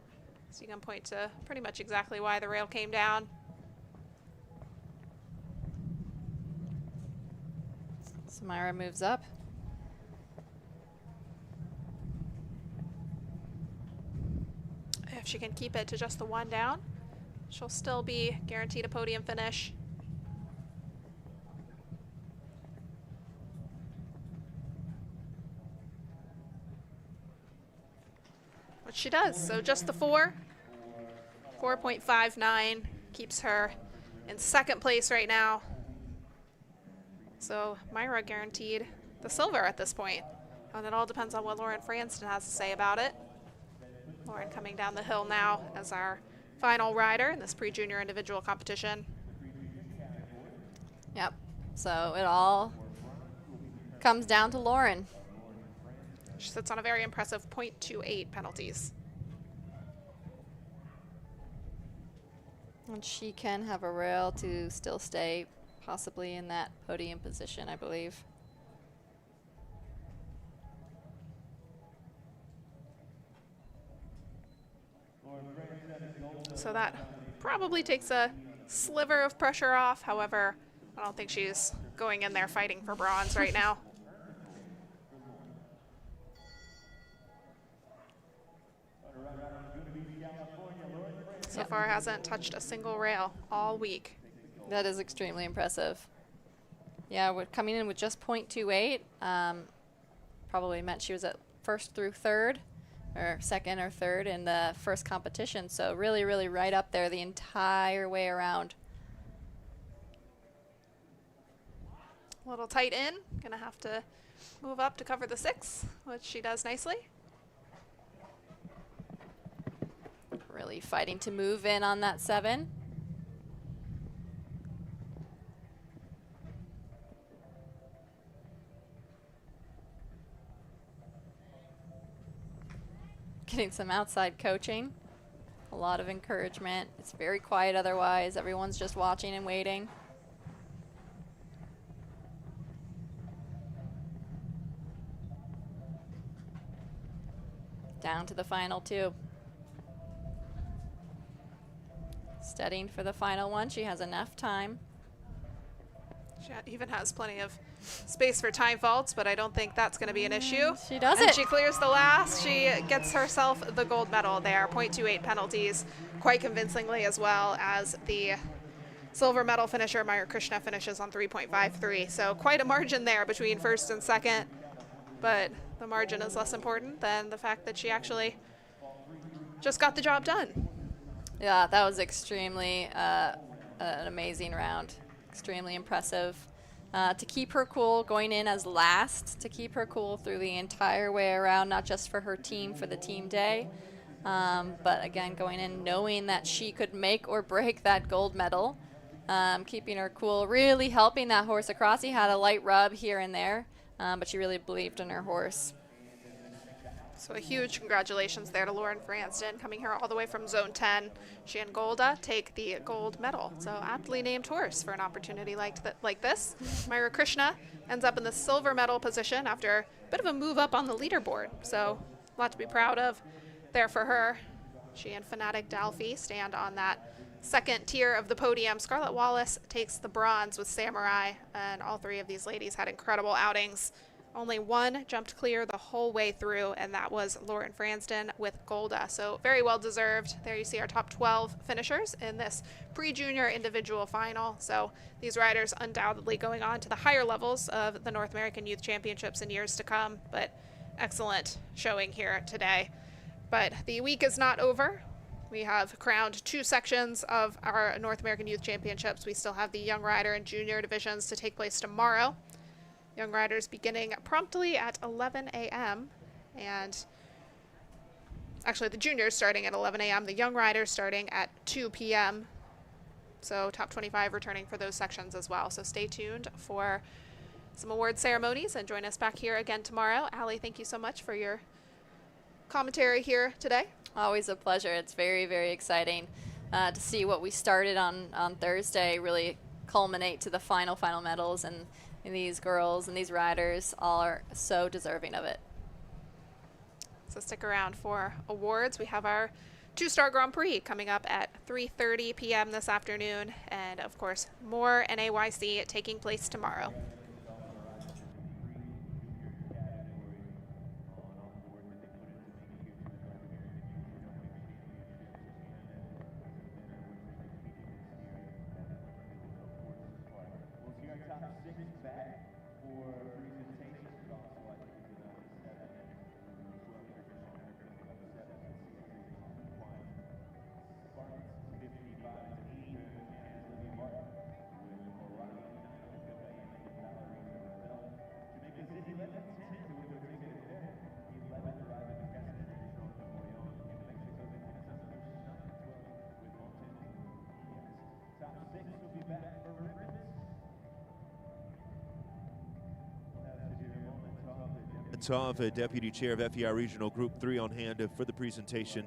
So you can point to pretty much exactly why the rail came down. Samira moves up. If she can keep it to just the 1 down, she'll still be guaranteed a podium finish. Which she does, so just the 4. 4.59 keeps her in second place right now. So Myra guaranteed the silver at this point. And it all depends on what Lauren Franston has to say about it. Lauren coming down the hill now as our final rider in this pre-junior individual competition. Yep, so it all comes down to Lauren. She sits on a very impressive 0.28 penalties. And she can have a rail to still stay possibly in that podium position, I believe. So that probably takes a sliver of pressure off. However, I don't think she's going in there fighting for bronze right now. So far hasn't touched a single rail all week. That is extremely impressive. Yeah, we're coming in with just 0.28. Probably meant she was at first through third, or second or third in the first competition. So really, really right up there the entire way around. A little tight in. Gonna have to move up to cover the 6, which she does nicely. Really fighting to move in on that 7. Getting some outside coaching, a lot of encouragement. It's very quiet otherwise. Everyone's just watching and waiting. down to the final two. Studying for the final one. She has enough time. She even has plenty of space for time faults, but I don't think that's going to be an issue. She does and it. She clears the last. She gets herself the gold medal there. 0.28 penalties, quite convincingly, as well as the silver medal finisher, Myra Krishna, finishes on 3.53. So quite a margin there between first and second, but the margin is less important than the fact that she actually just got the job done. Yeah, that was extremely an amazing round. Extremely impressive. To keep her cool going in as last, to keep her cool through the entire way around, not just for her team for the team day, but again going in knowing that she could make or break that gold medal, keeping her cool, really helping that horse across. He had a light rub here and there, but she really believed in her horse. So a huge congratulations there to Lauren Franston, coming here all the way from Zone 10. She and Golda take the gold medal. So aptly named horse for an opportunity like this. Myra Krishna ends up in the silver medal position after a bit of a move up on the leaderboard. So a lot to be proud of there for her. She and Fanatic Dalfi stand on that second tier of the podium. Scarlett Wallace takes the bronze with Samurai, and all three of these ladies had incredible outings. Only one jumped clear the whole way through, and that was Lauren Franston with Golda. So very well deserved. There you see our top 12 finishers in this pre-junior individual final. So these riders undoubtedly going on to the higher levels of the North American Youth Championships in years to come, but excellent showing here today. But the week is not over. We have crowned 2 sections of our North American Youth Championships. We still have the young rider and junior divisions to take place tomorrow. Young riders beginning promptly at 11 a.m. and actually the juniors starting at 11 a.m. The young riders starting at 2 p.m. So top 25 returning for those sections as well. So stay tuned for some award ceremonies and join us back here again tomorrow. Allie, thank you so much for your commentary here today. Always a pleasure. It's very, very exciting to see what we started on Thursday really culminate to the final medals, and these girls and these riders all are so deserving of it. So stick around for awards. We have our 2-star Grand Prix coming up at 3:30 p.m. this afternoon, and of course more NAYC taking place tomorrow. Tov, Deputy Chair of FEI Regional Group 3, on hand for the presentation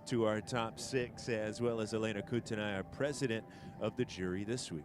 to our top 6, as well as Elena Kutanai, our President of the jury this week.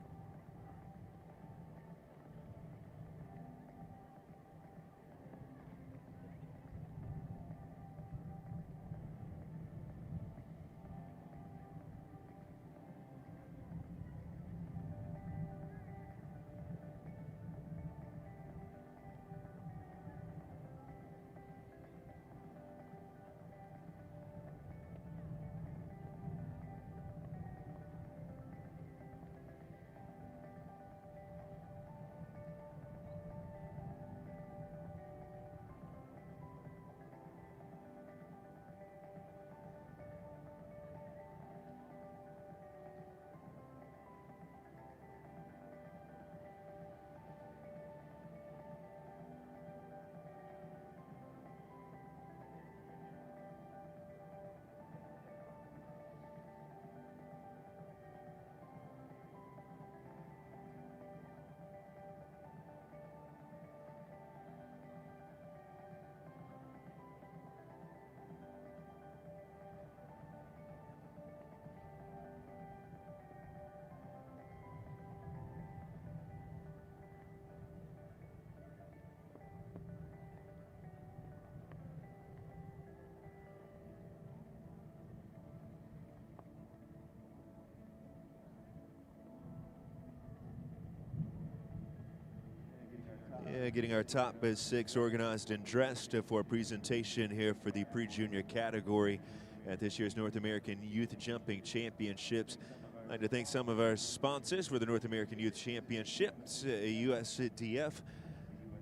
Yeah, getting our top 6 organized and dressed for a presentation here for the pre-junior category at this year's North American Youth Jumping Championships. I'd like to thank some of our sponsors for the North American Youth Championships, USDF,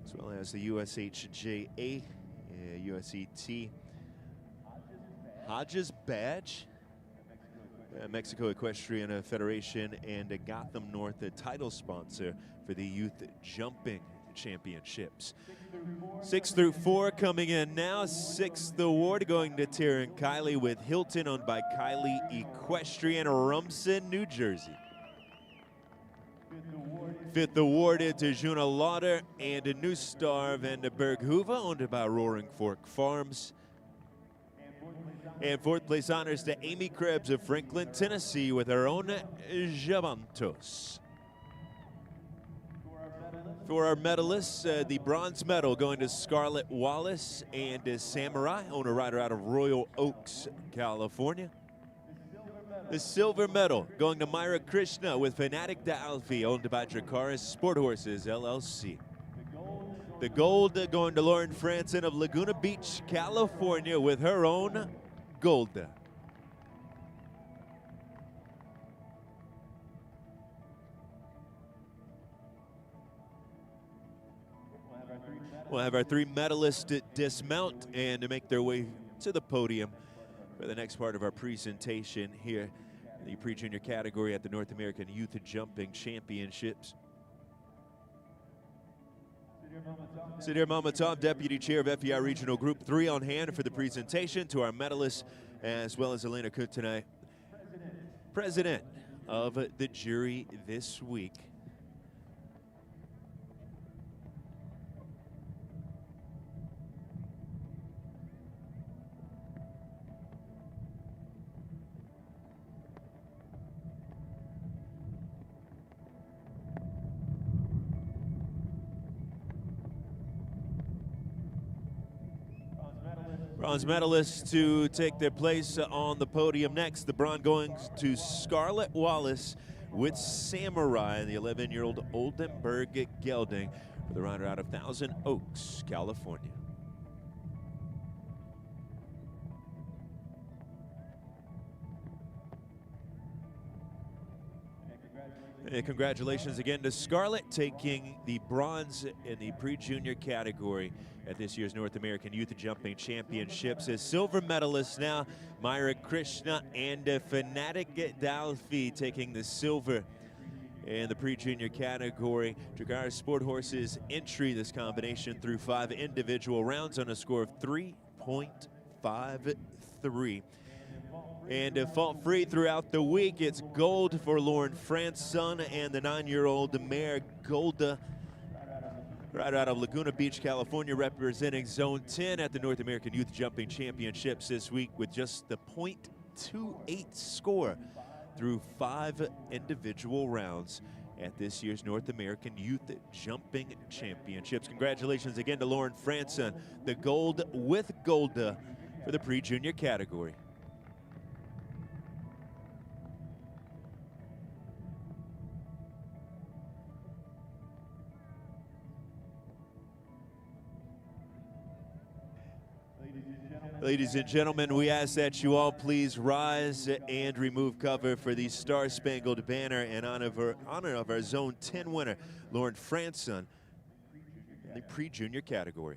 as well as the USHJA, USET, Hodges Badge, Mexico Equestrian Federation, and Gotham North, the title sponsor for the Youth Jumping Championships. 6 through 4 coming in now. 6th award going to Taryn Kiley with Hilton, owned by Kiley Equestrian, Rumson, New Jersey. 5th award to Juna Lauder and a New Star Vandenberg Hoover, owned by Roaring Fork Farms. And 4th place honors to Amy Krebs of Franklin, Tennessee, with her own Javantos. For our medalists, the bronze medal going to Scarlett Wallace and Samurai, owner rider out of Royal Oaks, California. The silver medal going to Myra Krishna with Fanatic D'Alfie, owned by Dracaris Sport Horses, LLC. The gold going to Lauren Franson of Laguna Beach, California, with her own Golda. We'll have our 3 medalists dismount and to make their way to the podium for the next part of our presentation here in the pre-junior category at the North American Youth Jumping Championships. Sudhir Mamatab, Deputy Chair of FEI Regional Group 3, on hand for the presentation to our medalists, as well as Elena Kutanay, President of the jury this week. Bronze medalists to take their place on the podium next. The bronze going to Scarlett Wallace with Samurai, the 11-year-old Oldenburg Gelding, for the rider out of Thousand Oaks, California. And congratulations again to Scarlett, taking the bronze in the pre-junior category at this year's North American Youth Jumping Championships. As silver medalists now, Myra Krishna and Fanatic D'Alfie taking the silver in the pre-junior category. Dracaris Sport Horses entry this combination through 5 individual rounds on a score of 3.53. And fault-free throughout the week. It's gold for Lauren Franson and the 9-year-old mare Golda, right out of Laguna Beach, California, representing Zone 10 at the North American Youth Jumping Championships this week with just the .28 score through 5 individual rounds at this year's North American Youth Jumping Championships. Congratulations again to Lauren Franson, the gold with Golda for the pre-junior category. Ladies and gentlemen, we ask that you all please rise and remove cover for the Star-Spangled Banner in honor of our Zone 10 winner, Lauren Franson, in the pre-junior category.